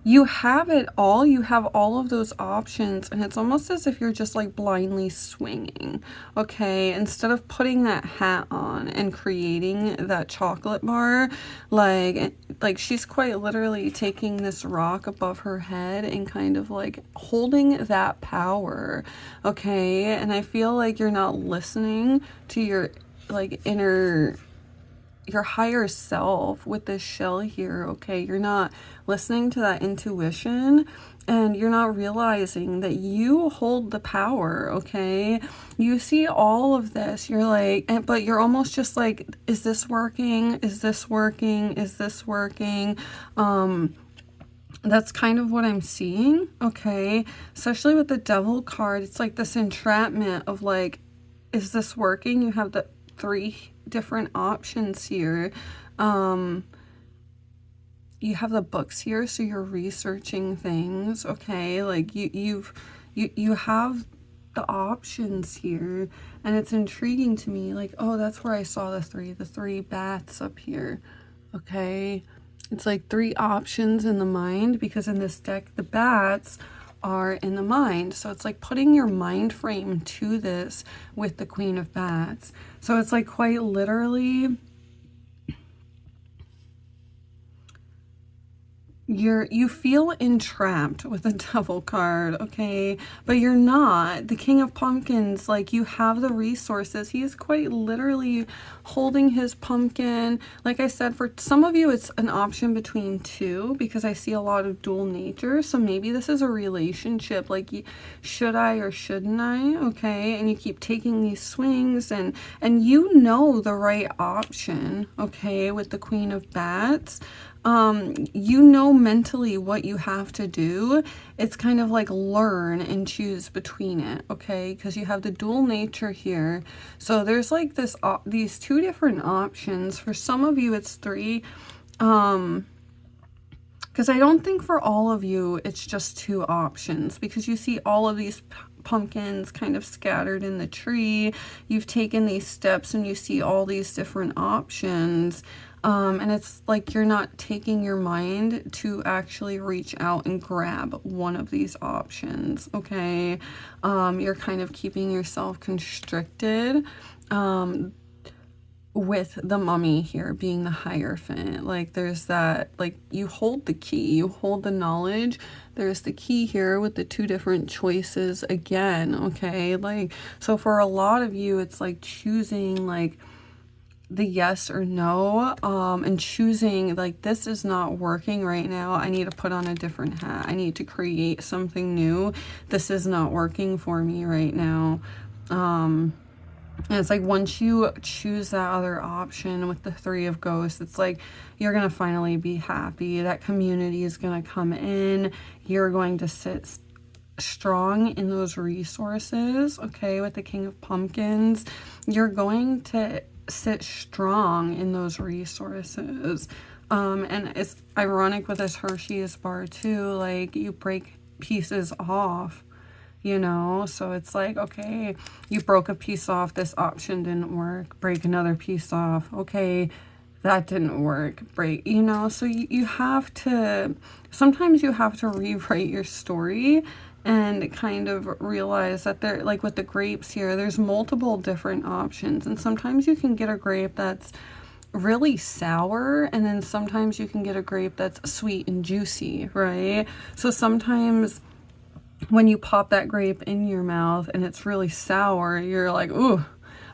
you have it all, you have all of those options, and it's almost as if you're just like blindly swinging, okay? Instead of putting that hat on and creating that chocolate bar, like she's quite literally taking this rock above her head and kind of like holding that power, okay? And I feel like you're not listening to your like inner, your higher self with this shell here, okay? You're not listening to that intuition, and you're not realizing that you hold the power, okay? You see all of this, you're like, but you're almost just like, is this working? Is this working? Is this working? That's kind of what I'm seeing, okay? Especially with the Devil card, it's like this entrapment of like, is this working? You have the 3 different options here. You have the books here, so you're researching things, okay? Like you have the options here, and it's intriguing to me. Like, oh, that's where I saw the 3 bats up here, okay? It's like 3 options in the mind, because in this deck, the bats are in the mind. So it's like putting your mind frame to this with the Queen of Bats. So it's like quite literally, you feel entrapped with the Devil card, okay? But you're not. The King of Pumpkins, like, you have the resources. He is quite literally holding his pumpkin. Like I said, for some of you, it's an option between 2, because I see a lot of dual nature. So maybe this is a relationship, like, should I or shouldn't I, okay? And you keep taking these swings, and you know the right option, okay, with the Queen of Bats. You know mentally what you have to do. It's kind of like learn and choose between it, okay? Because you have the dual nature here. So there's like this these 2 different options. For some of you, it's 3. Because I don't think for all of you, it's just 2 options, because you see all of these pumpkins kind of scattered in the tree. You've taken these steps and you see all these different options. And it's like you're not taking your mind to actually reach out and grab one of these options, okay? You're kind of keeping yourself constricted with the Mummy here being the Hierophant. Like there's that, like you hold the key, you hold the knowledge. There's the key here with the two different choices again, okay? Like, so for a lot of you, it's like choosing like the yes or no, and choosing like, this is not working right now. I need to put on a different hat. I need to create something new. This is not working for me right now. And it's like once you choose that other option with the Three of Ghosts, it's like you're going to finally be happy. That community is going to come in. You're going to sit strong in those resources, okay? With the King of Pumpkins, you're going to sit strong in those resources. And it's ironic with this Hershey's bar too, like you break pieces off, you know? So it's like, okay, you broke a piece off, this option didn't work, break another piece off, okay, that didn't work, break, you know? So you have to, sometimes you have to rewrite your story and kind of realize that there, like with the grapes here, there's multiple different options. And sometimes you can get a grape that's really sour, and then sometimes you can get a grape that's sweet and juicy, right? So sometimes when you pop that grape in your mouth and it's really sour, you're like, ooh,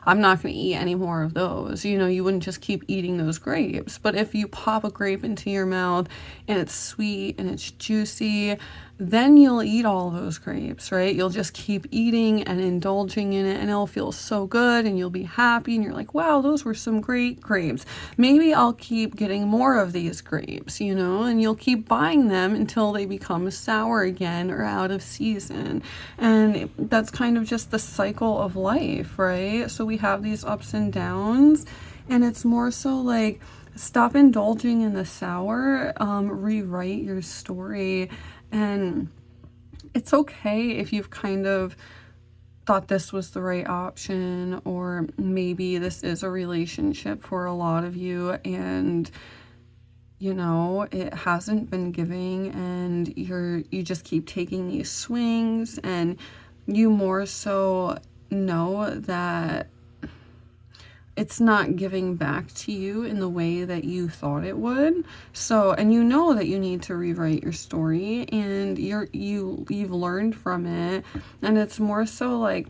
I'm not going to eat any more of those. You know, you wouldn't just keep eating those grapes. But if you pop a grape into your mouth and it's sweet and it's juicy, then you'll eat all those grapes, right? You'll just keep eating and indulging in it, and it'll feel so good and you'll be happy and you're like, wow, those were some great grapes. Maybe I'll keep getting more of these grapes, you know, and you'll keep buying them until they become sour again or out of season. And that's kind of just the cycle of life, right? So we have these ups and downs, and it's more so like, stop indulging in the sour, rewrite your story. And it's okay if you've kind of thought this was the right option, or maybe this is a relationship for a lot of you and you know it hasn't been giving, and you just keep taking these swings, and you more so know that it's not giving back to you in the way that you thought it would. So, and you know that you need to rewrite your story, and you've learned from it, and it's more so like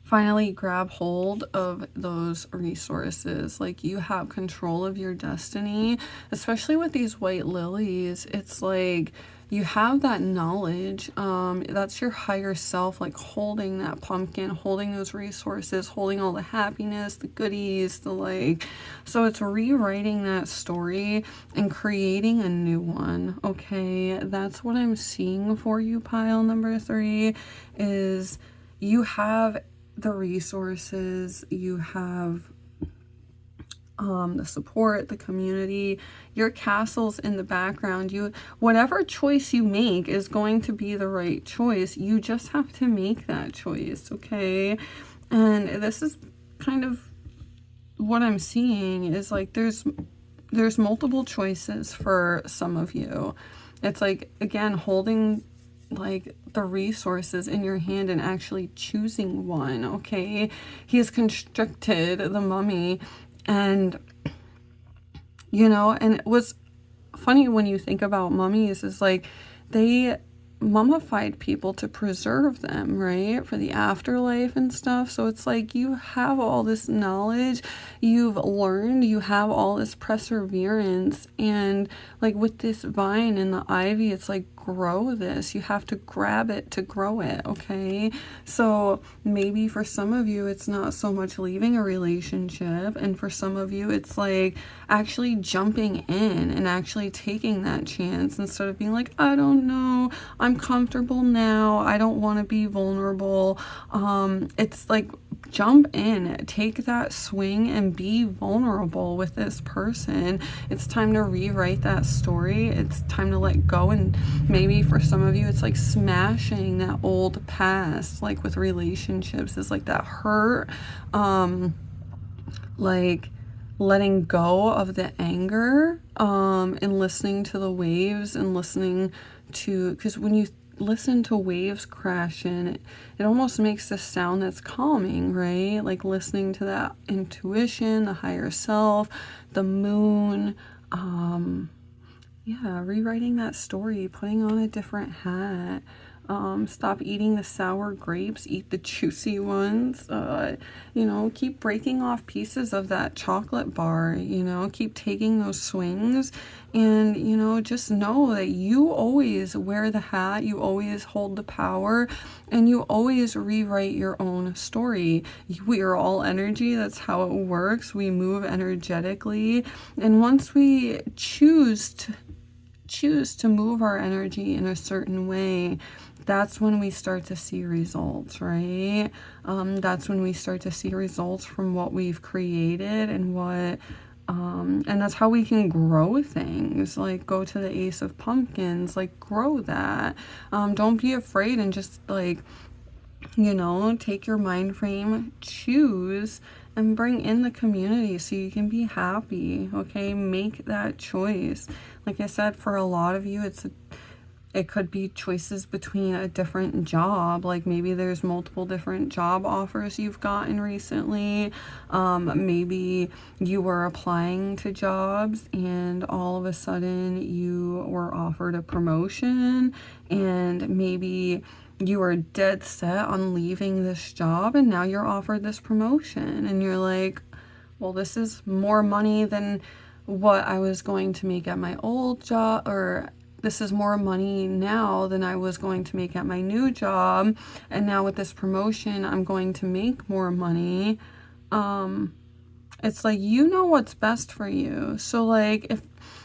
finally grab hold of those resources. Like you have control of your destiny, especially with these white lilies. It's like you have that knowledge. That's your higher self, like holding that pumpkin, holding those resources, holding all the happiness, the goodies, the like. So it's rewriting that story and creating a new one. Okay, that's what I'm seeing for you, pile number 3, is you have the resources, you have the support, the community, your castles in the background. Whatever choice you make is going to be the right choice. You just have to make that choice, okay? And this is kind of what I'm seeing, is like there's multiple choices for some of you. It's like, again, holding like the resources in your hand and actually choosing one, okay? He has constricted the Mummy, and you know, and it was funny when you think about mummies, is like they mummified people to preserve them, right, for the afterlife and stuff. So it's like you have all this knowledge, you've learned, you have all this perseverance, and like with this vine and the ivy, it's like, grow this. You have to grab it to grow it, okay? So maybe for some of you, it's not so much leaving a relationship, and for some of you, it's like actually jumping in and actually taking that chance instead of being like, I don't know, I'm comfortable now, I don't want to be vulnerable. It's like, jump in, take that swing and be vulnerable with this person. It's time to rewrite that story. It's time to let go. And maybe for some of you, it's like smashing that old past, like with relationships, is like that hurt, like letting go of the anger, and listening to the waves and listening to, because when you listen to waves crashing, it almost makes this sound that's calming, right? Like listening to that intuition, the higher self, the moon, yeah, rewriting that story, putting on a different hat. Stop eating the sour grapes, eat the juicy ones. You know, keep breaking off pieces of that chocolate bar, you know, keep taking those swings, and, you know, just know that you always wear the hat, you always hold the power, and you always rewrite your own story. We are all energy, that's how it works. We move energetically, and once we choose to move our energy in a certain way, that's when we start to see results, right? That's when we start to see results from what we've created and what, and that's how we can grow things. Like, go to the Ace of Pumpkins, like, grow that. Don't be afraid, and just, like, you know, take your mind frame, choose, and bring in the community so you can be happy, okay? Make that choice. Like I said, for a lot of you, it could be choices between a different job. Like, maybe there's multiple different job offers you've gotten recently. Maybe you were applying to jobs and all of a sudden you were offered a promotion, and maybe you were dead set on leaving this job and now you're offered this promotion, and you're like, well, this is more money than what I was going to make at my old job, or this is more money now than I was going to make at my new job, and now with this promotion I'm going to make more money. It's like, you know what's best for you. So, like,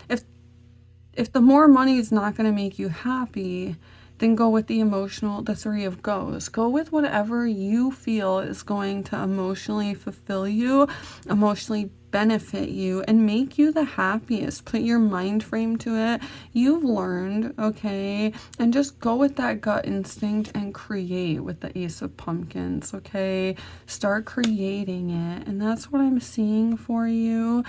if the more money is not going to make you happy, then go with the Three of Goes. Go with whatever you feel is going to emotionally fulfill you, emotionally benefit you, and make you the happiest. Put your mind frame to it. You've learned, okay? And just go with that gut instinct and create with the Ace of Pumpkins, okay? Start creating it. And that's what I'm seeing for you.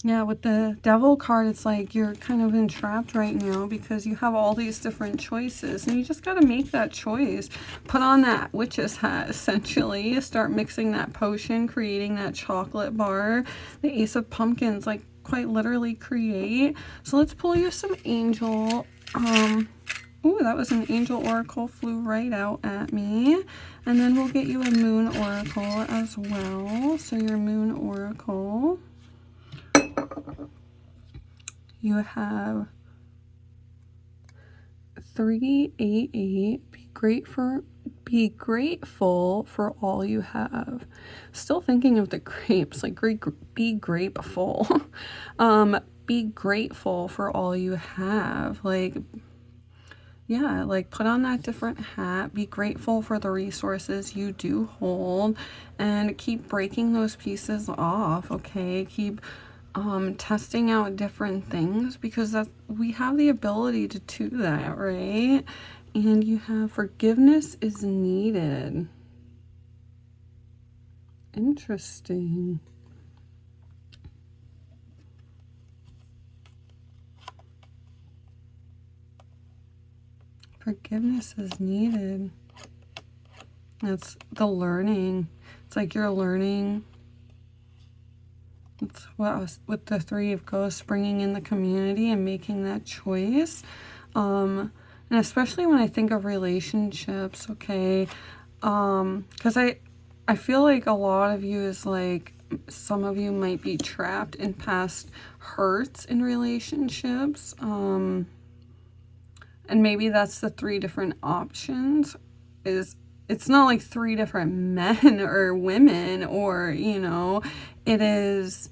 Yeah, with the Devil card, it's like you're kind of entrapped right now because you have all these different choices, and you just got to make that choice. Put on that witch's hat, essentially. Start mixing that potion, creating that chocolate bar. The Ace of Pumpkins, like, quite literally create. So let's pull you some angel. Ooh, that was an angel oracle, flew right out at me. And then we'll get you a moon oracle as well. So your moon oracle, you have 388. Be grateful for all you have. Still thinking of the grapes, like, be grateful. Be grateful for all you have. Like, yeah, like, put on that different hat. Be grateful for the resources you do hold, and keep breaking those pieces off, okay? Keep testing out different things, because we have the ability to do that, right? And you have forgiveness is needed. Interesting. Forgiveness is needed. That's the learning. It's like you're learning. That's what I was with the Three of Ghosts, bringing in the community and making that choice. And especially when I think of relationships, okay, because I feel like a lot of you is like, some of you might be trapped in past hurts in relationships, and maybe that's the three different options. It's not like three different men or women, or, you know, it is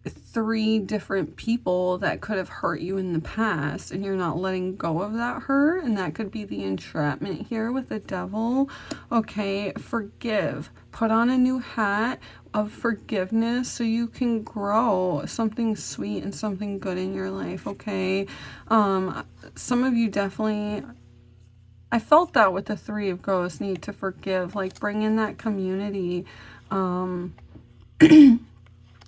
three different people that could have hurt you in the past, and you're not letting go of that hurt, and that could be the entrapment here with the Devil. Okay, forgive. Put on a new hat of forgiveness so you can grow something sweet and something good in your life, okay? Some of you definitely, I felt that with the Three of Ghosts, need to forgive, like, bring in that community.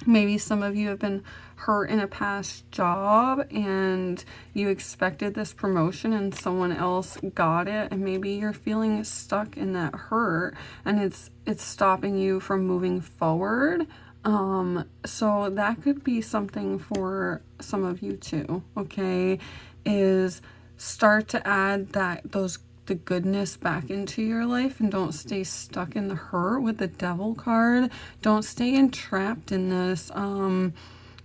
Maybe some of you have been hurt in a past job and you expected this promotion and someone else got it, and maybe you're feeling stuck in that hurt and it's stopping you from moving forward. So that could be something for some of you too, okay? Is start to add the goodness back into your life and don't stay stuck in the hurt with the Devil card. Don't stay entrapped in this.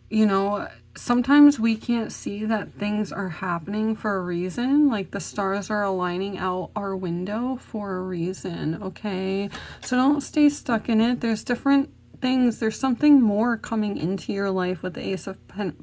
You know, sometimes we can't see that things are happening for a reason. Like the stars are aligning out our window for a reason, okay? So don't stay stuck in it. There's different things. There's something more coming into your life with the Ace of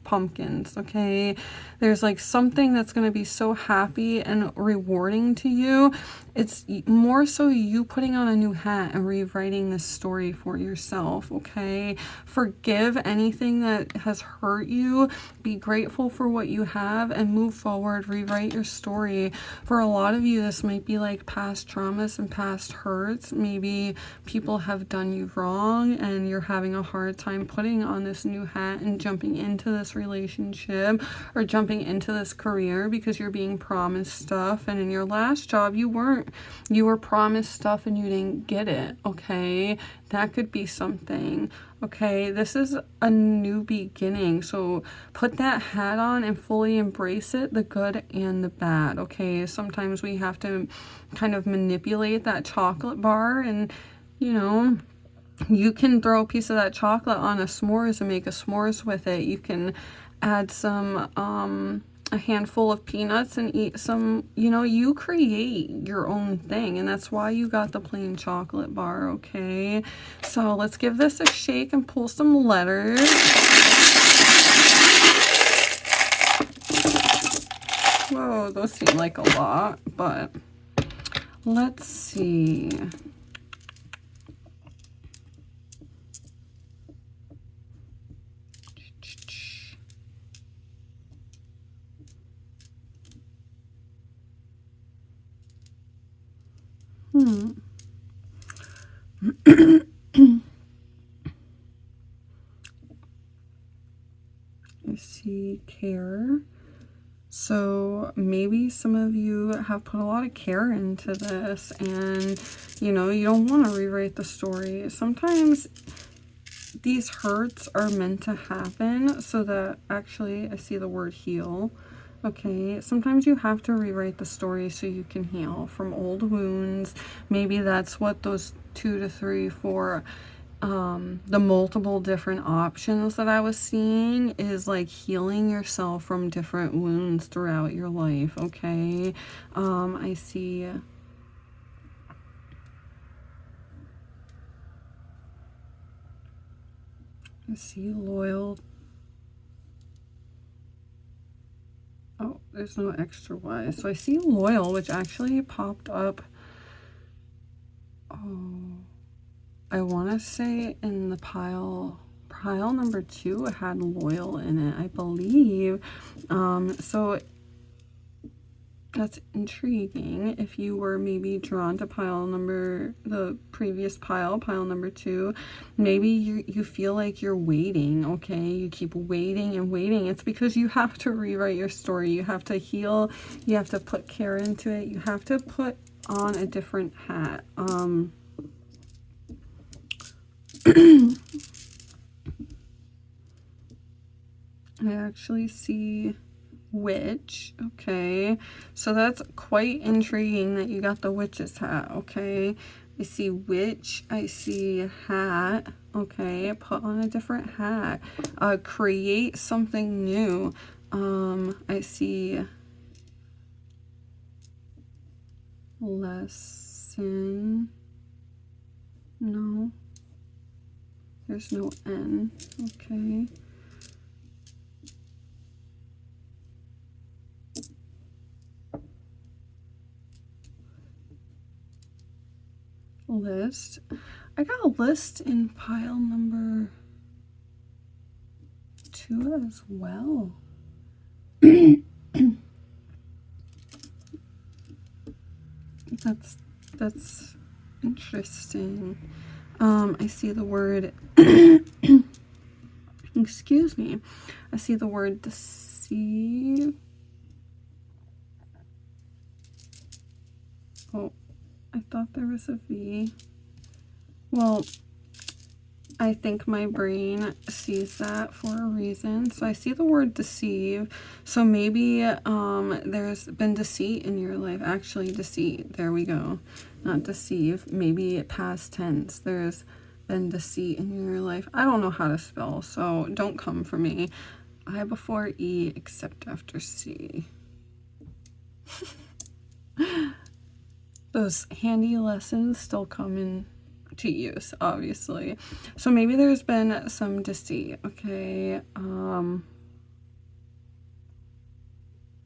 Pumpkins, okay? There's like something that's going to be so happy and rewarding to you. It's more so you putting on a new hat and rewriting this story for yourself, okay? Forgive anything that has hurt you. Be grateful for what you have and move forward. Rewrite your story. For a lot of you, this might be like past traumas and past hurts. Maybe people have done you wrong and you're having a hard time putting on this new hat and jumping into this relationship or jumping into this career because you're being promised stuff, and in your last job you weren't. You were promised stuff and you didn't get it, okay? That could be something, okay? This is a new beginning, so put that hat on and fully embrace it, the good and the bad, okay? Sometimes we have to kind of manipulate that chocolate bar, and you know, you can throw a piece of that chocolate on a s'mores and make a s'mores with it. You can add some a handful of peanuts and eat some, you know, you create your own thing, and that's why you got the plain chocolate bar, okay? So let's give this a shake and pull some letters. Whoa, those seem like a lot, but let's see. I see care. So maybe some of you have put a lot of care into this and, you know, you don't want to rewrite the story. Sometimes these hurts are meant to happen so that, actually, I see the word heal. Okay, sometimes you have to rewrite the story so you can heal from old wounds. Maybe that's what those 2 to 3, 4, the multiple different options that I was seeing is like healing yourself from different wounds throughout your life, okay? I see... loyal. Oh, there's no extra Y. So I see loyal, which actually popped up. Oh, I want to say in the pile number 2, it had loyal in it, I believe. So that's intriguing. If you were maybe drawn to the previous pile number 2, maybe you feel like you're waiting, okay? You keep waiting and waiting. It's because you have to rewrite your story. You have to heal. You have to put care into it. You have to put on a different hat. I actually see witch, okay? So that's quite intriguing that you got the witch's hat, okay? I see witch, I see hat, okay? Put on a different hat. Create something new. I see lesson. No. There's no N, okay? List. I got a list in pile number 2 as well. That's interesting. I see the word, excuse me, I see the word deceive. Oh, I thought there was a V. Well, I think my brain sees that for a reason. So I see the word deceive. So maybe there's been deceit in your life. Actually, deceit. There we go. Not deceive. Maybe past tense. There's been deceit in your life. I don't know how to spell, so don't come for me. I before E except after C. Those handy lessons still come in to use, obviously. So maybe there's been some deceit, okay?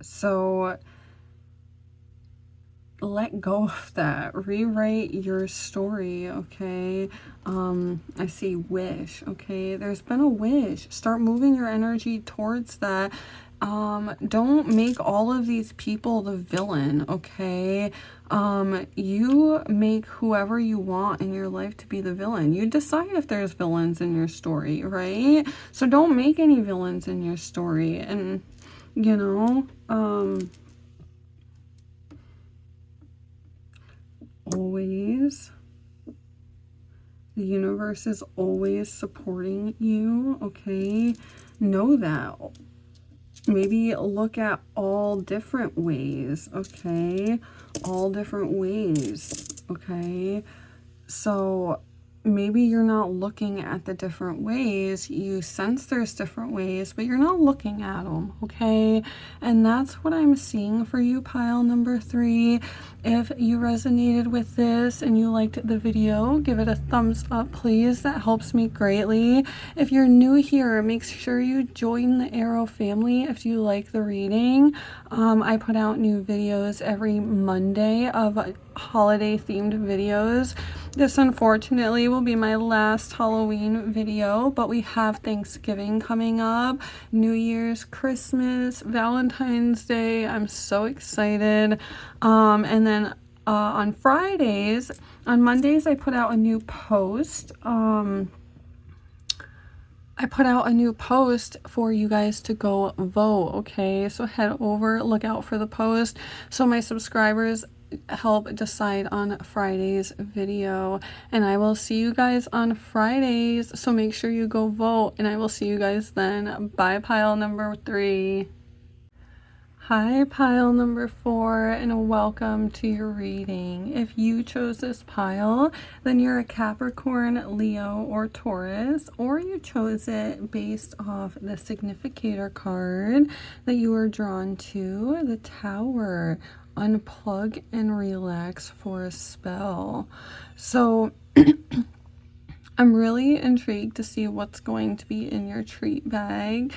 So let go of that. Rewrite your story, okay? I see wish, okay? There's been a wish. Start moving your energy towards that. Don't make all of these people the villain, okay? You make whoever you want in your life to be the villain. You decide if there's villains in your story, right? So don't make any villains in your story. And, you know, always, the universe is always supporting you, okay? Know that. Maybe look at all different ways, okay? All different ways, okay? So maybe you're not looking at the different ways. You sense there's different ways, but you're not looking at them, okay? And that's what I'm seeing for you, pile number 3. If you resonated with this and you liked the video, give it a thumbs up, please. That helps me greatly. If you're new here, make sure you join the Arrow family if you like the reading. I put out new videos every Monday of holiday themed videos. This unfortunately will be my last Halloween video, but we have Thanksgiving coming up, New Year's, Christmas, Valentine's Day. I'm so excited. And then on Fridays, on Mondays, I put out a new post. I put out a new post for you guys to go vote, okay? So head over, look out for the post. So my subscribers help decide on Friday's video. And I will see you guys on Fridays. So make sure you go vote. And I will see you guys then. Bye, pile number 3. Hi, pile number 4, and welcome to your reading. If you chose this pile, then you're a Capricorn, Leo, or Taurus, or you chose it based off the significator card that you were drawn to, the Tower. Unplug and relax for a spell. So I'm really intrigued to see what's going to be in your treat bag.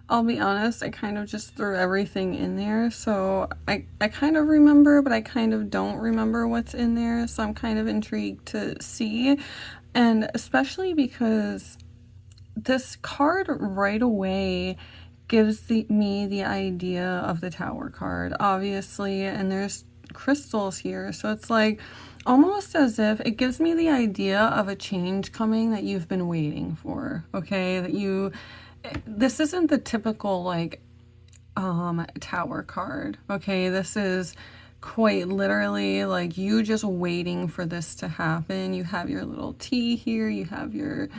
I'll be honest, I kind of just threw everything in there, so I kind of remember, but I kind of don't remember what's in there, so I'm kind of intrigued to see, and especially because this card right away gives me the idea of the Tower card, obviously, and there's crystals here, so it's like almost as if it gives me the idea of a change coming that you've been waiting for, okay, this isn't the typical like Tower card, okay? This is quite literally like you just waiting for this to happen. You have your little tea here, you have your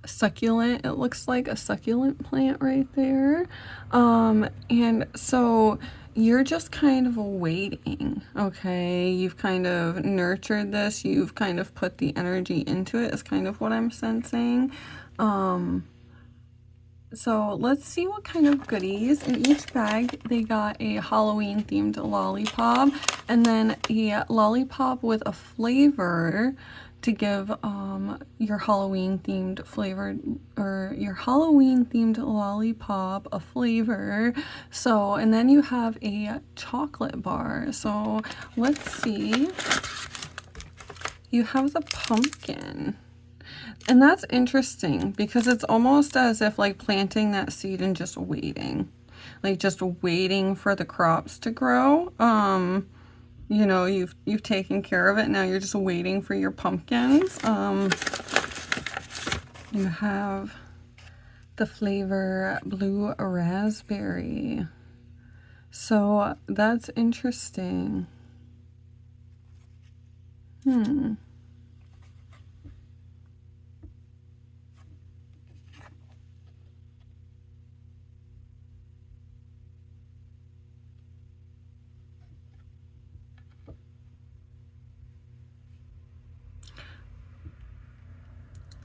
succulent, it looks like a succulent plant right there, and so you're just kind of waiting, okay? You've kind of nurtured this, you've kind of put the energy into it, is kind of what I'm sensing. So let's see what kind of goodies. In each bag, they got a Halloween themed lollipop and then a lollipop with a flavor to give your Halloween themed flavored, or your Halloween themed lollipop a flavor. So, and then you have a chocolate bar. So let's see. You have the pumpkin. And that's interesting because it's almost as if like planting that seed and just waiting. Like just waiting for the crops to grow. you know, you've taken care of it. Now you're just waiting for your pumpkins. You have the flavor blue raspberry. So that's interesting.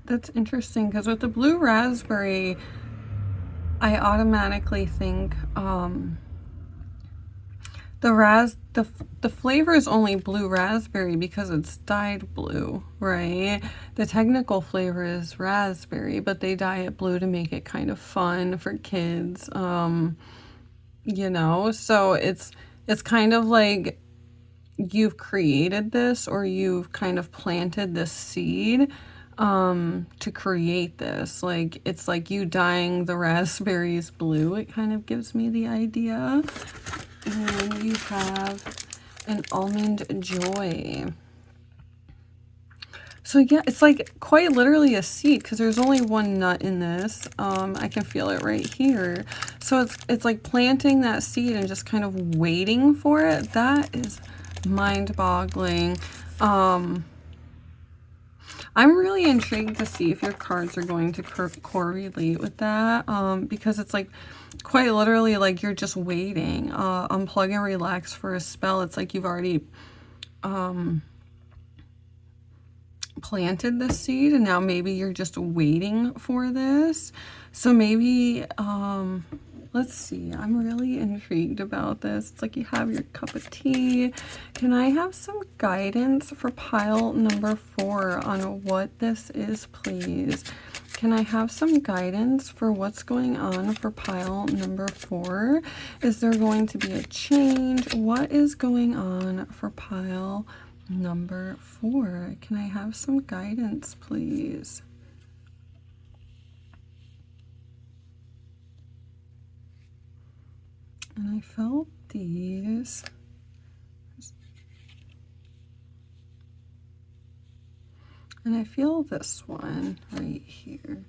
That's interesting because with the blue raspberry, I automatically think the flavor is only blue raspberry because it's dyed blue, right? The technical flavor is raspberry, but they dye it blue to make it kind of fun for kids. You know, so it's kind of like you've created this, or you've kind of planted this seed to create this. Like, it's like you dyeing the raspberries blue. It kind of gives me the idea. And then you have an almond joy. So yeah, it's like quite literally a seed because there's only one nut in this. I can feel it right here. So it's like planting that seed and just kind of waiting for it. That is mind-boggling. I'm really intrigued to see if your cards are going to correlate with that, because it's like quite literally like you're just waiting. Unplug and relax for a spell. It's like you've already planted the seed and now maybe you're just waiting for this. So maybe let's see, I'm really intrigued about this. It's like you have your cup of tea. Can I have some guidance for pile number 4 on what this is, please? Can I have some guidance for what's going on for pile number 4? Is there going to be a change? What is going on for pile number 4? Can I have some guidance, please? And I felt these. And I feel this one right here.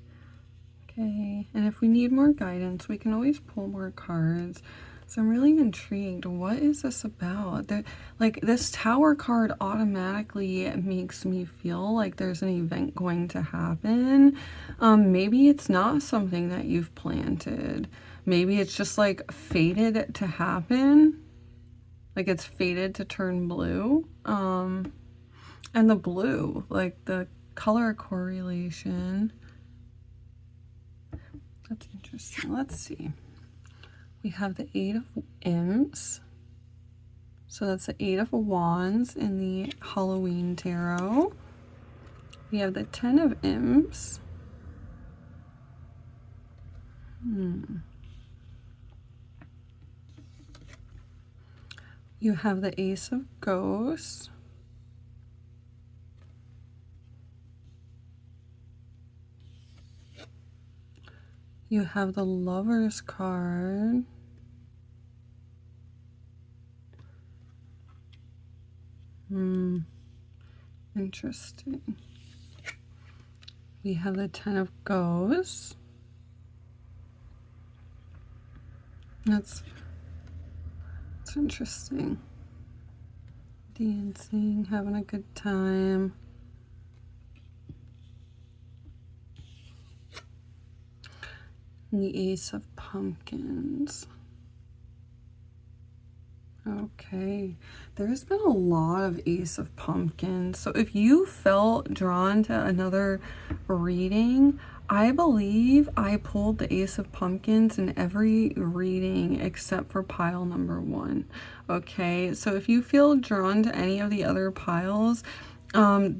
Okay, and if we need more guidance, we can always pull more cards. So I'm really intrigued. What is this about? Like, this Tower card automatically makes me feel like there's an event going to happen. Maybe it's not something that you've planted. Maybe it's just like fated to happen. Like it's fated to turn blue. And the blue, like the color correlation. That's interesting. Let's see. We have the 8 of Imps. So that's the 8 of Wands in the Halloween tarot. We have the 10 of Imps. You have the Ace of Ghosts. You have the Lovers card. Interesting. We have the 10 of Ghosts. That's interesting. Dancing, having a good time. And the Ace of Pumpkins. Okay, there's been a lot of Ace of Pumpkins. So if you felt drawn to another reading, I believe I pulled the Ace of Pumpkins in every reading except for pile number 1. Okay, so if you feel drawn to any of the other piles,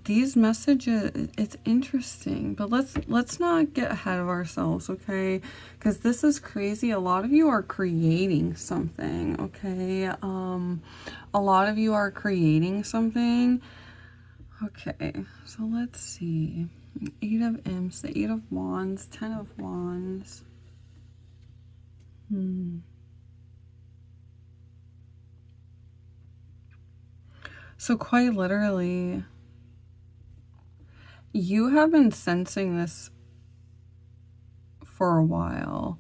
these messages, it's interesting, but let's not get ahead of ourselves, okay? Because this is crazy. A lot of you are creating something, okay? A lot of you are creating something. Okay, so let's see. 8 of Imps, the 8 of Wands, 10 of Wands. So quite literally, you have been sensing this for a while.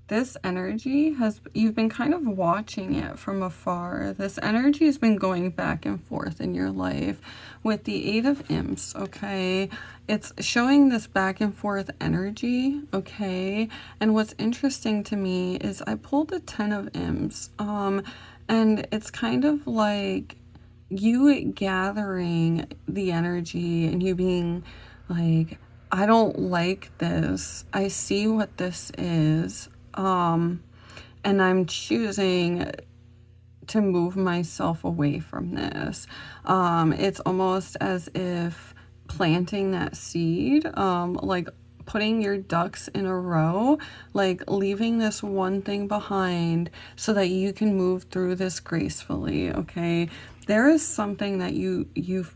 This energy you've been kind of watching it from afar. This energy has been going back and forth in your life with the Eight of Imps, okay? It's showing this back and forth energy, okay? And what's interesting to me is I pulled the Ten of Imps, and it's kind of like you gathering the energy and you being like, I don't like this. I see what this is. And I'm choosing to move myself away from this. It's almost as if planting that seed, like putting your ducks in a row, like leaving this one thing behind so that you can move through this gracefully, okay? There is something that you've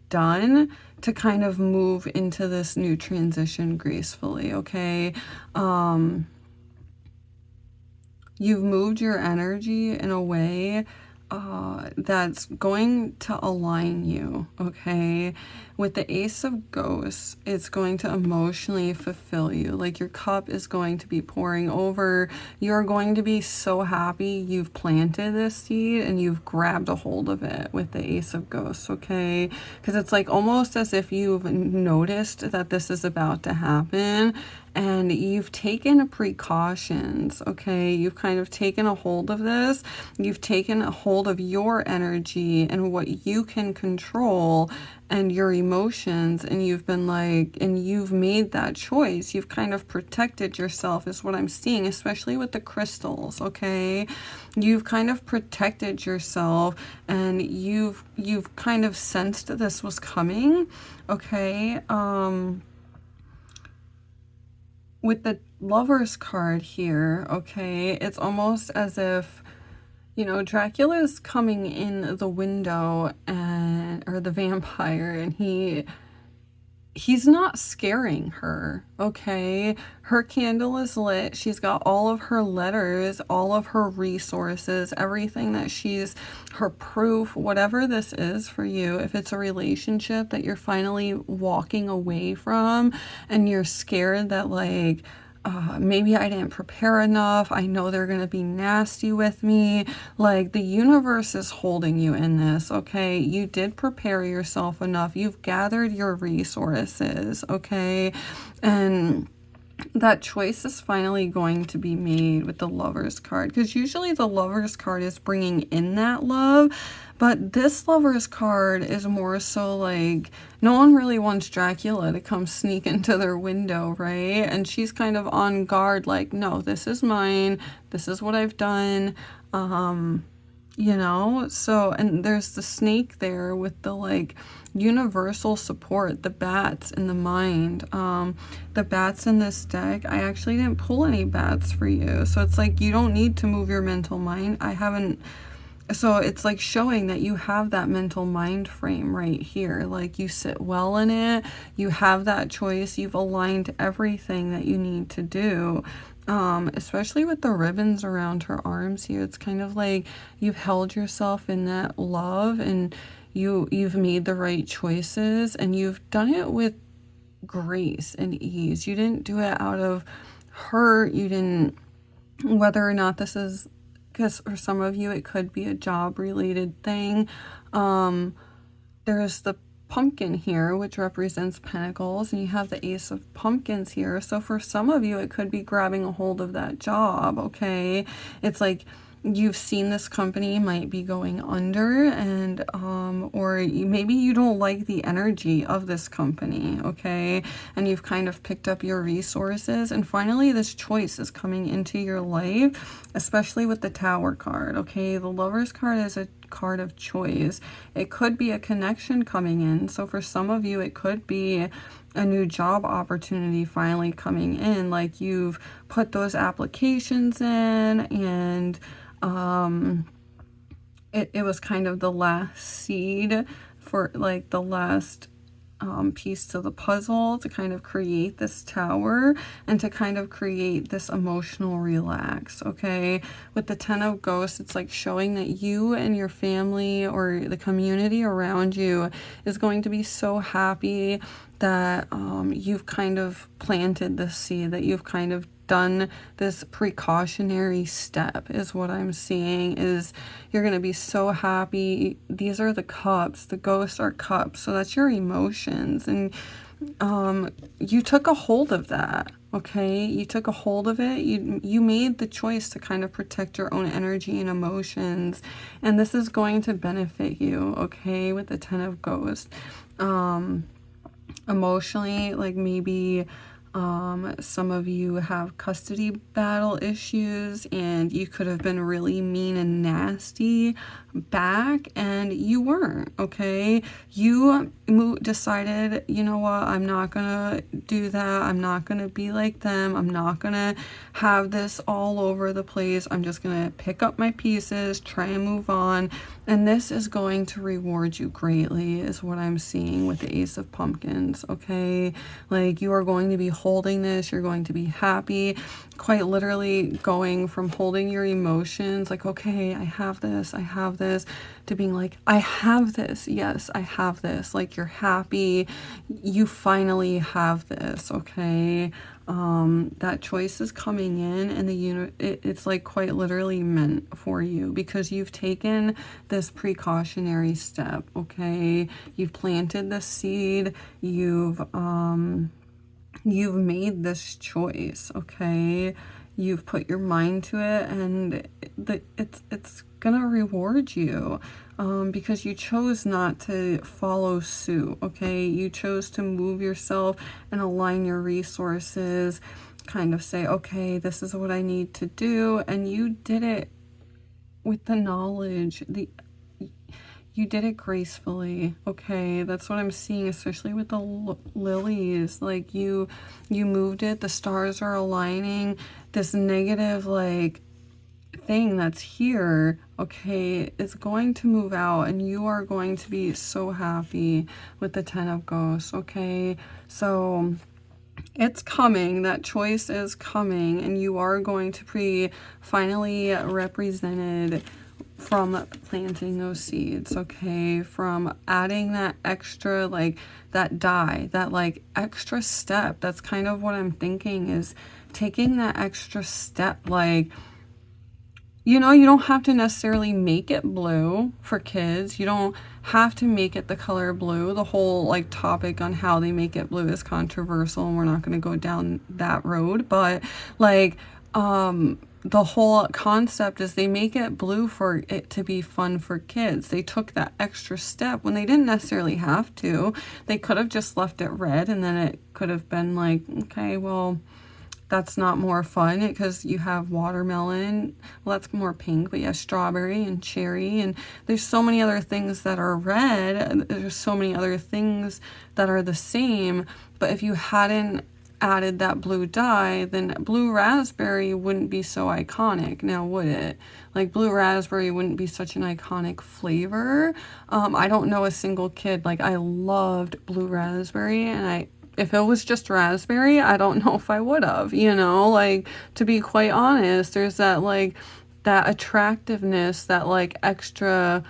done to kind of move into this new transition gracefully, okay? You've moved your energy in a way that's going to align you, okay? With the Ace of Ghosts, it's going to emotionally fulfill you. Like your cup is going to be pouring over. You're going to be so happy you've planted this seed and you've grabbed a hold of it with the Ace of Ghosts, okay? Because it's like almost as if you've noticed that this is about to happen and you've taken precautions, okay? You've kind of taken a hold of this. You've taken a hold of your energy and what you can control and your emotions, and you've been like, and you've made that choice. You've kind of protected yourself is what I'm seeing, especially with the crystals, okay? You've kind of protected yourself and you've kind of sensed this was coming, okay? With the Lovers card here, okay, it's almost as if, you know, Dracula's coming in the window and, or the vampire, and he's not scaring her, okay? Her candle is lit. She's got all of her letters, all of her resources, everything that her proof, whatever this is for you. If it's a relationship that you're finally walking away from and you're scared that like, maybe I didn't prepare enough. I know they're going to be nasty with me. Like the universe is holding you in this, okay? You did prepare yourself enough. You've gathered your resources, okay? And that choice is finally going to be made with the Lovers card, because usually the Lovers card is bringing in that love, but this Lovers card is more so like no one really wants Dracula to come sneak into their window, right? And she's kind of on guard like, no, this is mine, this is what I've done, you know? So, and there's the snake there with the like universal support, the bats in the mind, the bats in this deck. I actually didn't pull any bats for you, so it's like you don't need to move your mental mind. So it's like showing that you have that mental mind frame right here, like you sit well in it, you have that choice, you've aligned everything that you need to do. Especially with the ribbons around her arms here, it's kind of like you've held yourself in that love and you've made the right choices and you've done it with grace and ease. You didn't do it out of hurt. You didn't, whether or not this is, because for some of you it could be a job related thing. There's the pumpkin here, which represents pentacles, and you have the Ace of Pumpkins here. So for some of you, it could be grabbing a hold of that job, okay? It's like you've seen this company might be going under, and maybe you don't like the energy of this company, okay? And you've kind of picked up your resources, and finally this choice is coming into your life, especially with the Tower card, okay? The Lovers card is a card of choice. It could be a connection coming in. So for some of you, it could be a new job opportunity finally coming in. Like you've put those applications in, and it was kind of the last seed for like the last piece to the puzzle to kind of create this tower and to kind of create this emotional relax, okay? With the Ten of Ghosts, it's like showing that you and your family or the community around you is going to be so happy that you've kind of planted this seed, that you've kind of done this precautionary step is what I'm seeing. Is you're going to be so happy. These are the cups. The ghosts are cups. So that's your emotions. And you took a hold of that. Okay, you took a hold of it. You made the choice to kind of protect your own energy and emotions, and this is going to benefit you, okay, with the Ten of Ghosts. Emotionally, like maybe some of you have custody battle issues and you could have been really mean and nasty back and you weren't, okay? You decided, you know what, I'm not gonna do that. I'm not gonna be like them. I'm not gonna have this all over the place. I'm just gonna pick up my pieces, try and move on. And this is going to reward you greatly is what I'm seeing with the Ace of Pumpkins, okay? Like you are going to be holding this, you're going to be happy, quite literally going from holding your emotions like, okay, I have this, to being like, I have this, yes, I have this. Like you're happy, you finally have this, okay? That choice is coming in and it's like quite literally meant for you because you've taken this precautionary step, okay? You've planted the seed, you've made this choice, okay? You've put your mind to it and it's gonna reward you because you chose not to follow suit, okay? You chose to move yourself and align your resources, kind of say, okay, this is what I need to do, and you did it with the knowledge, you did it gracefully, okay? That's what I'm seeing, especially with the lilies. Like you moved it, the stars are aligning. This negative like thing that's here, okay, is going to move out and you are going to be so happy with the Ten of Ghosts, okay? So it's coming, that choice is coming, and you are going to be finally represented from planting those seeds, okay? From adding that extra, like that die, that like extra step. That's kind of what I'm thinking, is taking that extra step. Like, you know, you don't have to necessarily make it blue for kids. You don't have to make it the color blue. The whole like topic on how they make it blue is controversial and we're not going to go down that road, but like the whole concept is they make it blue for it to be fun for kids. They took that extra step when they didn't necessarily have to. They could have just left it red and then it could have been like, okay, well, that's not more fun because you have watermelon. Well, that's more pink, but you have strawberry and cherry. And there's so many other things that are red. There's so many other things that are the same. But if you hadn't added that blue dye, then blue raspberry wouldn't be so iconic, now would it? Like blue raspberry wouldn't be such an iconic flavor. I don't know a single kid, like I loved blue raspberry, and if it was just raspberry, I don't know if I would have, you know, like to be quite honest, there's that like that attractiveness, that like extra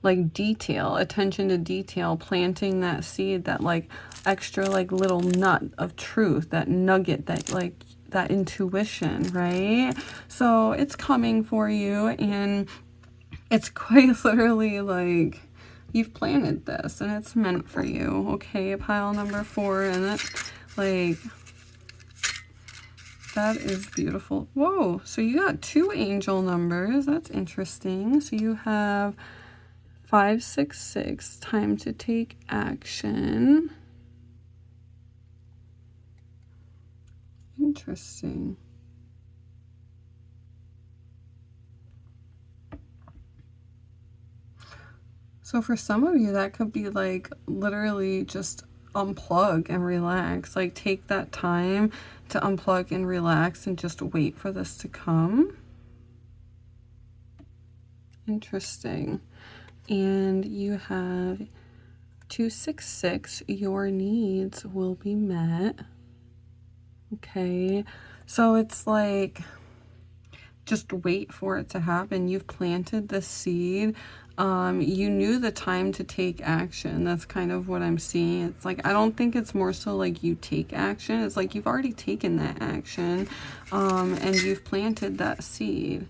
like detail, attention to detail, planting that seed, that like extra like little nut of truth, that nugget, that like that intuition, right? So it's coming for you, and it's quite literally like you've planted this and it's meant for you, okay? Pile number 4, and that's like, that is beautiful. Whoa, so you got 2 angel numbers. That's interesting. So you have 566, time to take action. Interesting. So for some of you, that could be like literally just unplug and relax. Like take that time to unplug and relax and just wait for this to come. Interesting. And you have 266, your needs will be met. Okay, so it's like, just wait for it to happen. You've planted the seed. You knew the time to take action. That's kind of what I'm seeing. It's like, I don't think it's more so like you take action. It's like you've already taken that action, and you've planted that seed.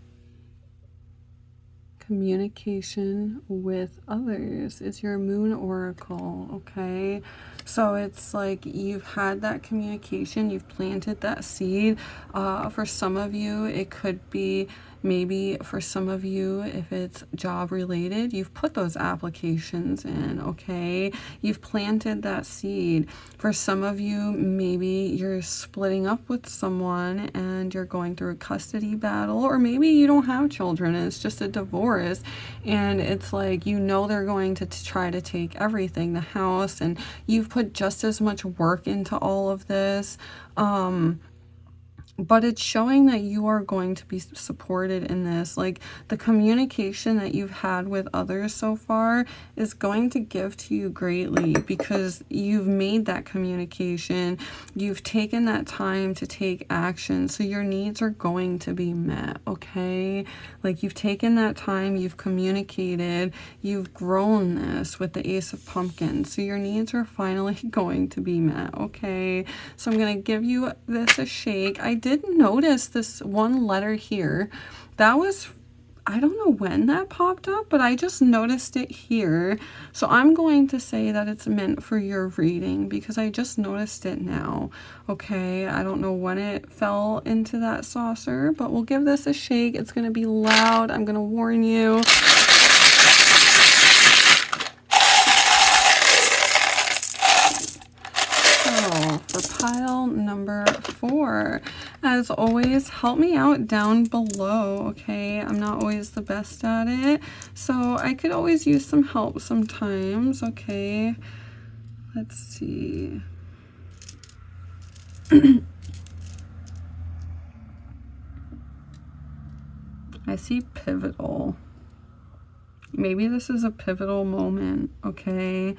Communication with others is your moon oracle. Okay, so it's like you've had that communication, you've planted that seed. For some of you, it could be, maybe for some of you, if it's job related, you've put those applications in. Okay, you've planted that seed. For some of you, maybe you're splitting up with someone and you're going through a custody battle, or maybe you don't have children and it's just a divorce, and it's like, you know, they're going to try to take everything, the house, and you've put just as much work into all of this. But it's showing that you are going to be supported in this. Like, the communication that you've had with others so far is going to give to you greatly, because you've made that communication. You've taken that time to take action. So your needs are going to be met, okay? Like, you've taken that time, you've communicated, you've grown this with the Ace of Pumpkins. So your needs are finally going to be met, okay? So I'm going to give you this a shake. I did notice this one letter here. That was, I don't know when that popped up, but I just noticed it here. So I'm going to say that it's meant for your reading, because I just noticed it now. Okay, I don't know when it fell into that saucer, but we'll give this a shake. It's going to be loud. I'm going to warn you. For pile number 4, as always, help me out down below, okay? I'm not always the best at it, so I could always use some help sometimes, okay? Let's see. I see pivotal. Maybe this is a pivotal moment, okay?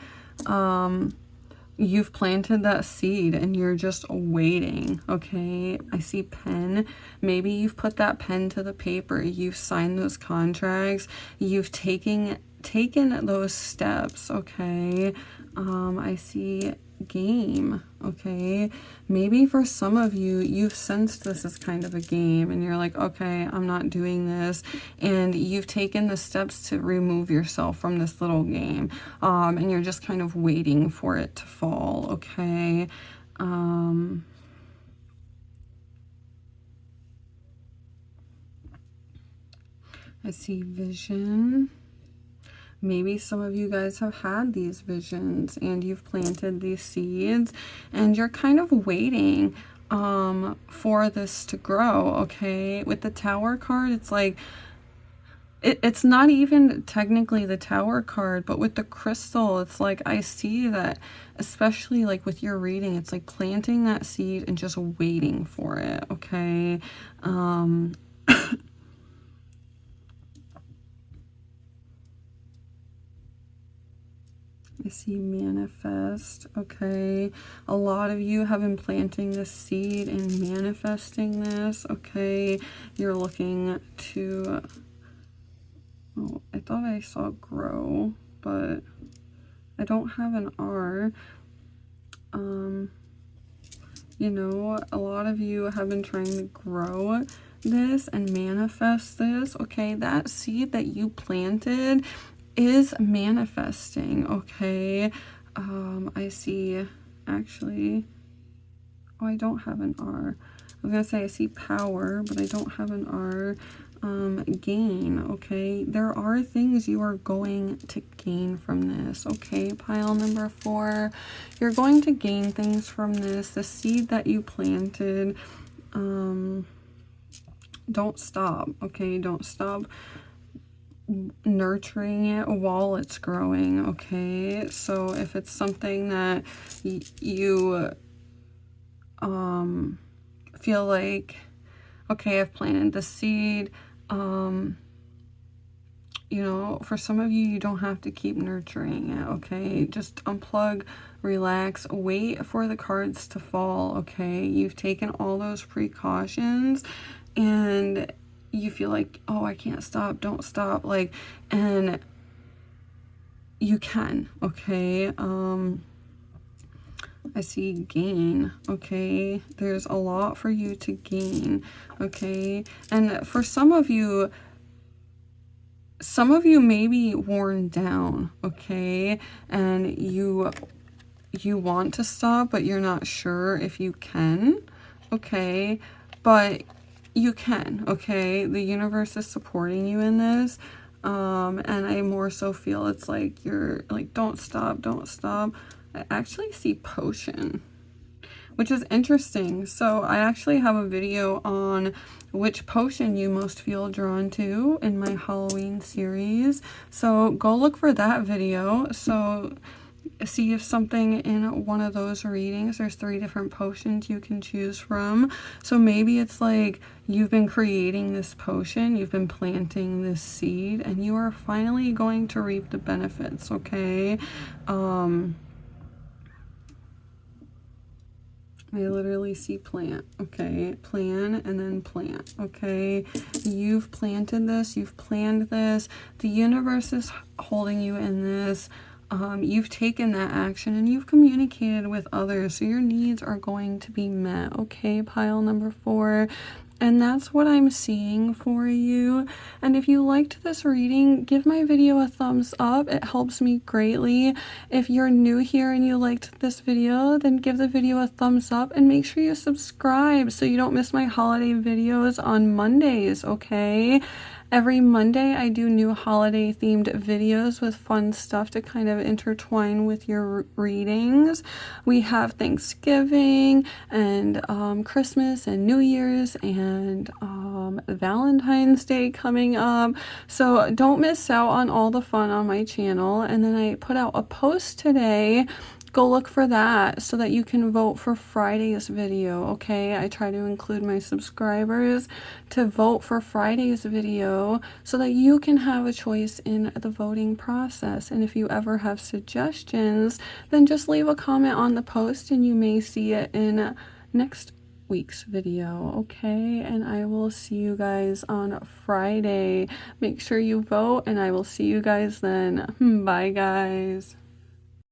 You've planted that seed and you're just waiting, okay? I see pen. Maybe you've put that pen to the paper. You've signed those contracts. You've taken those steps, okay? I see game, okay? Maybe for some of you, you've sensed this as kind of a game and you're like, okay, I'm not doing this, and you've taken the steps to remove yourself from this little game, and you're just kind of waiting for it to fall, okay? I see vision. Maybe some of you guys have had these visions and you've planted these seeds and you're kind of waiting for this to grow, okay? With the Tower card, it's like, it's not even technically the Tower card, but with the crystal, it's like, I see that, especially like with your reading, it's like planting that seed and just waiting for it, okay? I see manifest, okay? A lot of you have been planting this seed and manifesting this, okay? You're looking to, oh, I thought I saw grow, but I don't have an R. You know, a lot of you have been trying to grow this and manifest this, okay? That seed that you planted is manifesting, okay? I see, actually, oh, I don't have an R. I was gonna say I see power, but I don't have an R. Gain, okay? There are things you are going to gain from this, okay? Pile number 4, you're going to gain things from this. The seed that you planted, don't stop, okay? Don't stop nurturing it while it's growing, okay? So if it's something that you feel like, okay, I've planted the seed, you know, for some of you, you don't have to keep nurturing it, okay? Just unplug, relax, wait for the cards to fall, okay? You've taken all those precautions and you feel like, oh, I can't stop, don't stop, like, and you can, okay? I see gain, okay? There's a lot for you to gain, okay? And for some of you may be worn down, okay? And you want to stop, but you're not sure if you can, okay? But you can, okay? The universe is supporting you in this. And I more so feel it's like you're like, don't stop, don't stop. I actually see potion, which is interesting. So I actually have a video on which potion you most feel drawn to in my Halloween series. So go look for that video. So see if something in one of those readings, there's 3 different potions you can choose from. So maybe it's like you've been creating this potion, you've been planting this seed, and you are finally going to reap the benefits, okay? I literally see plant, okay? Plan and then plant, okay? You've planted this, you've planned this. The universe is holding you in this. You've taken that action and you've communicated with others, so your needs are going to be met, okay? Pile number 4. And that's what I'm seeing for you. And if you liked this reading, give my video a thumbs up. It helps me greatly. If you're new here and you liked this video, then give the video a thumbs up and make sure you subscribe so you don't miss my holiday videos on Mondays, okay? Every Monday, I do new holiday themed videos with fun stuff to kind of intertwine with your readings. We have Thanksgiving and Christmas and New Year's and Valentine's Day coming up. So don't miss out on all the fun on my channel. And then I put out a post today. Go look for that so that you can vote for Friday's video, okay? I try to include my subscribers to vote for Friday's video so that you can have a choice in the voting process. And if you ever have suggestions, then just leave a comment on the post and you may see it in next week's video, okay? And I will see you guys on Friday. Make sure you vote and I will see you guys then. Bye, guys.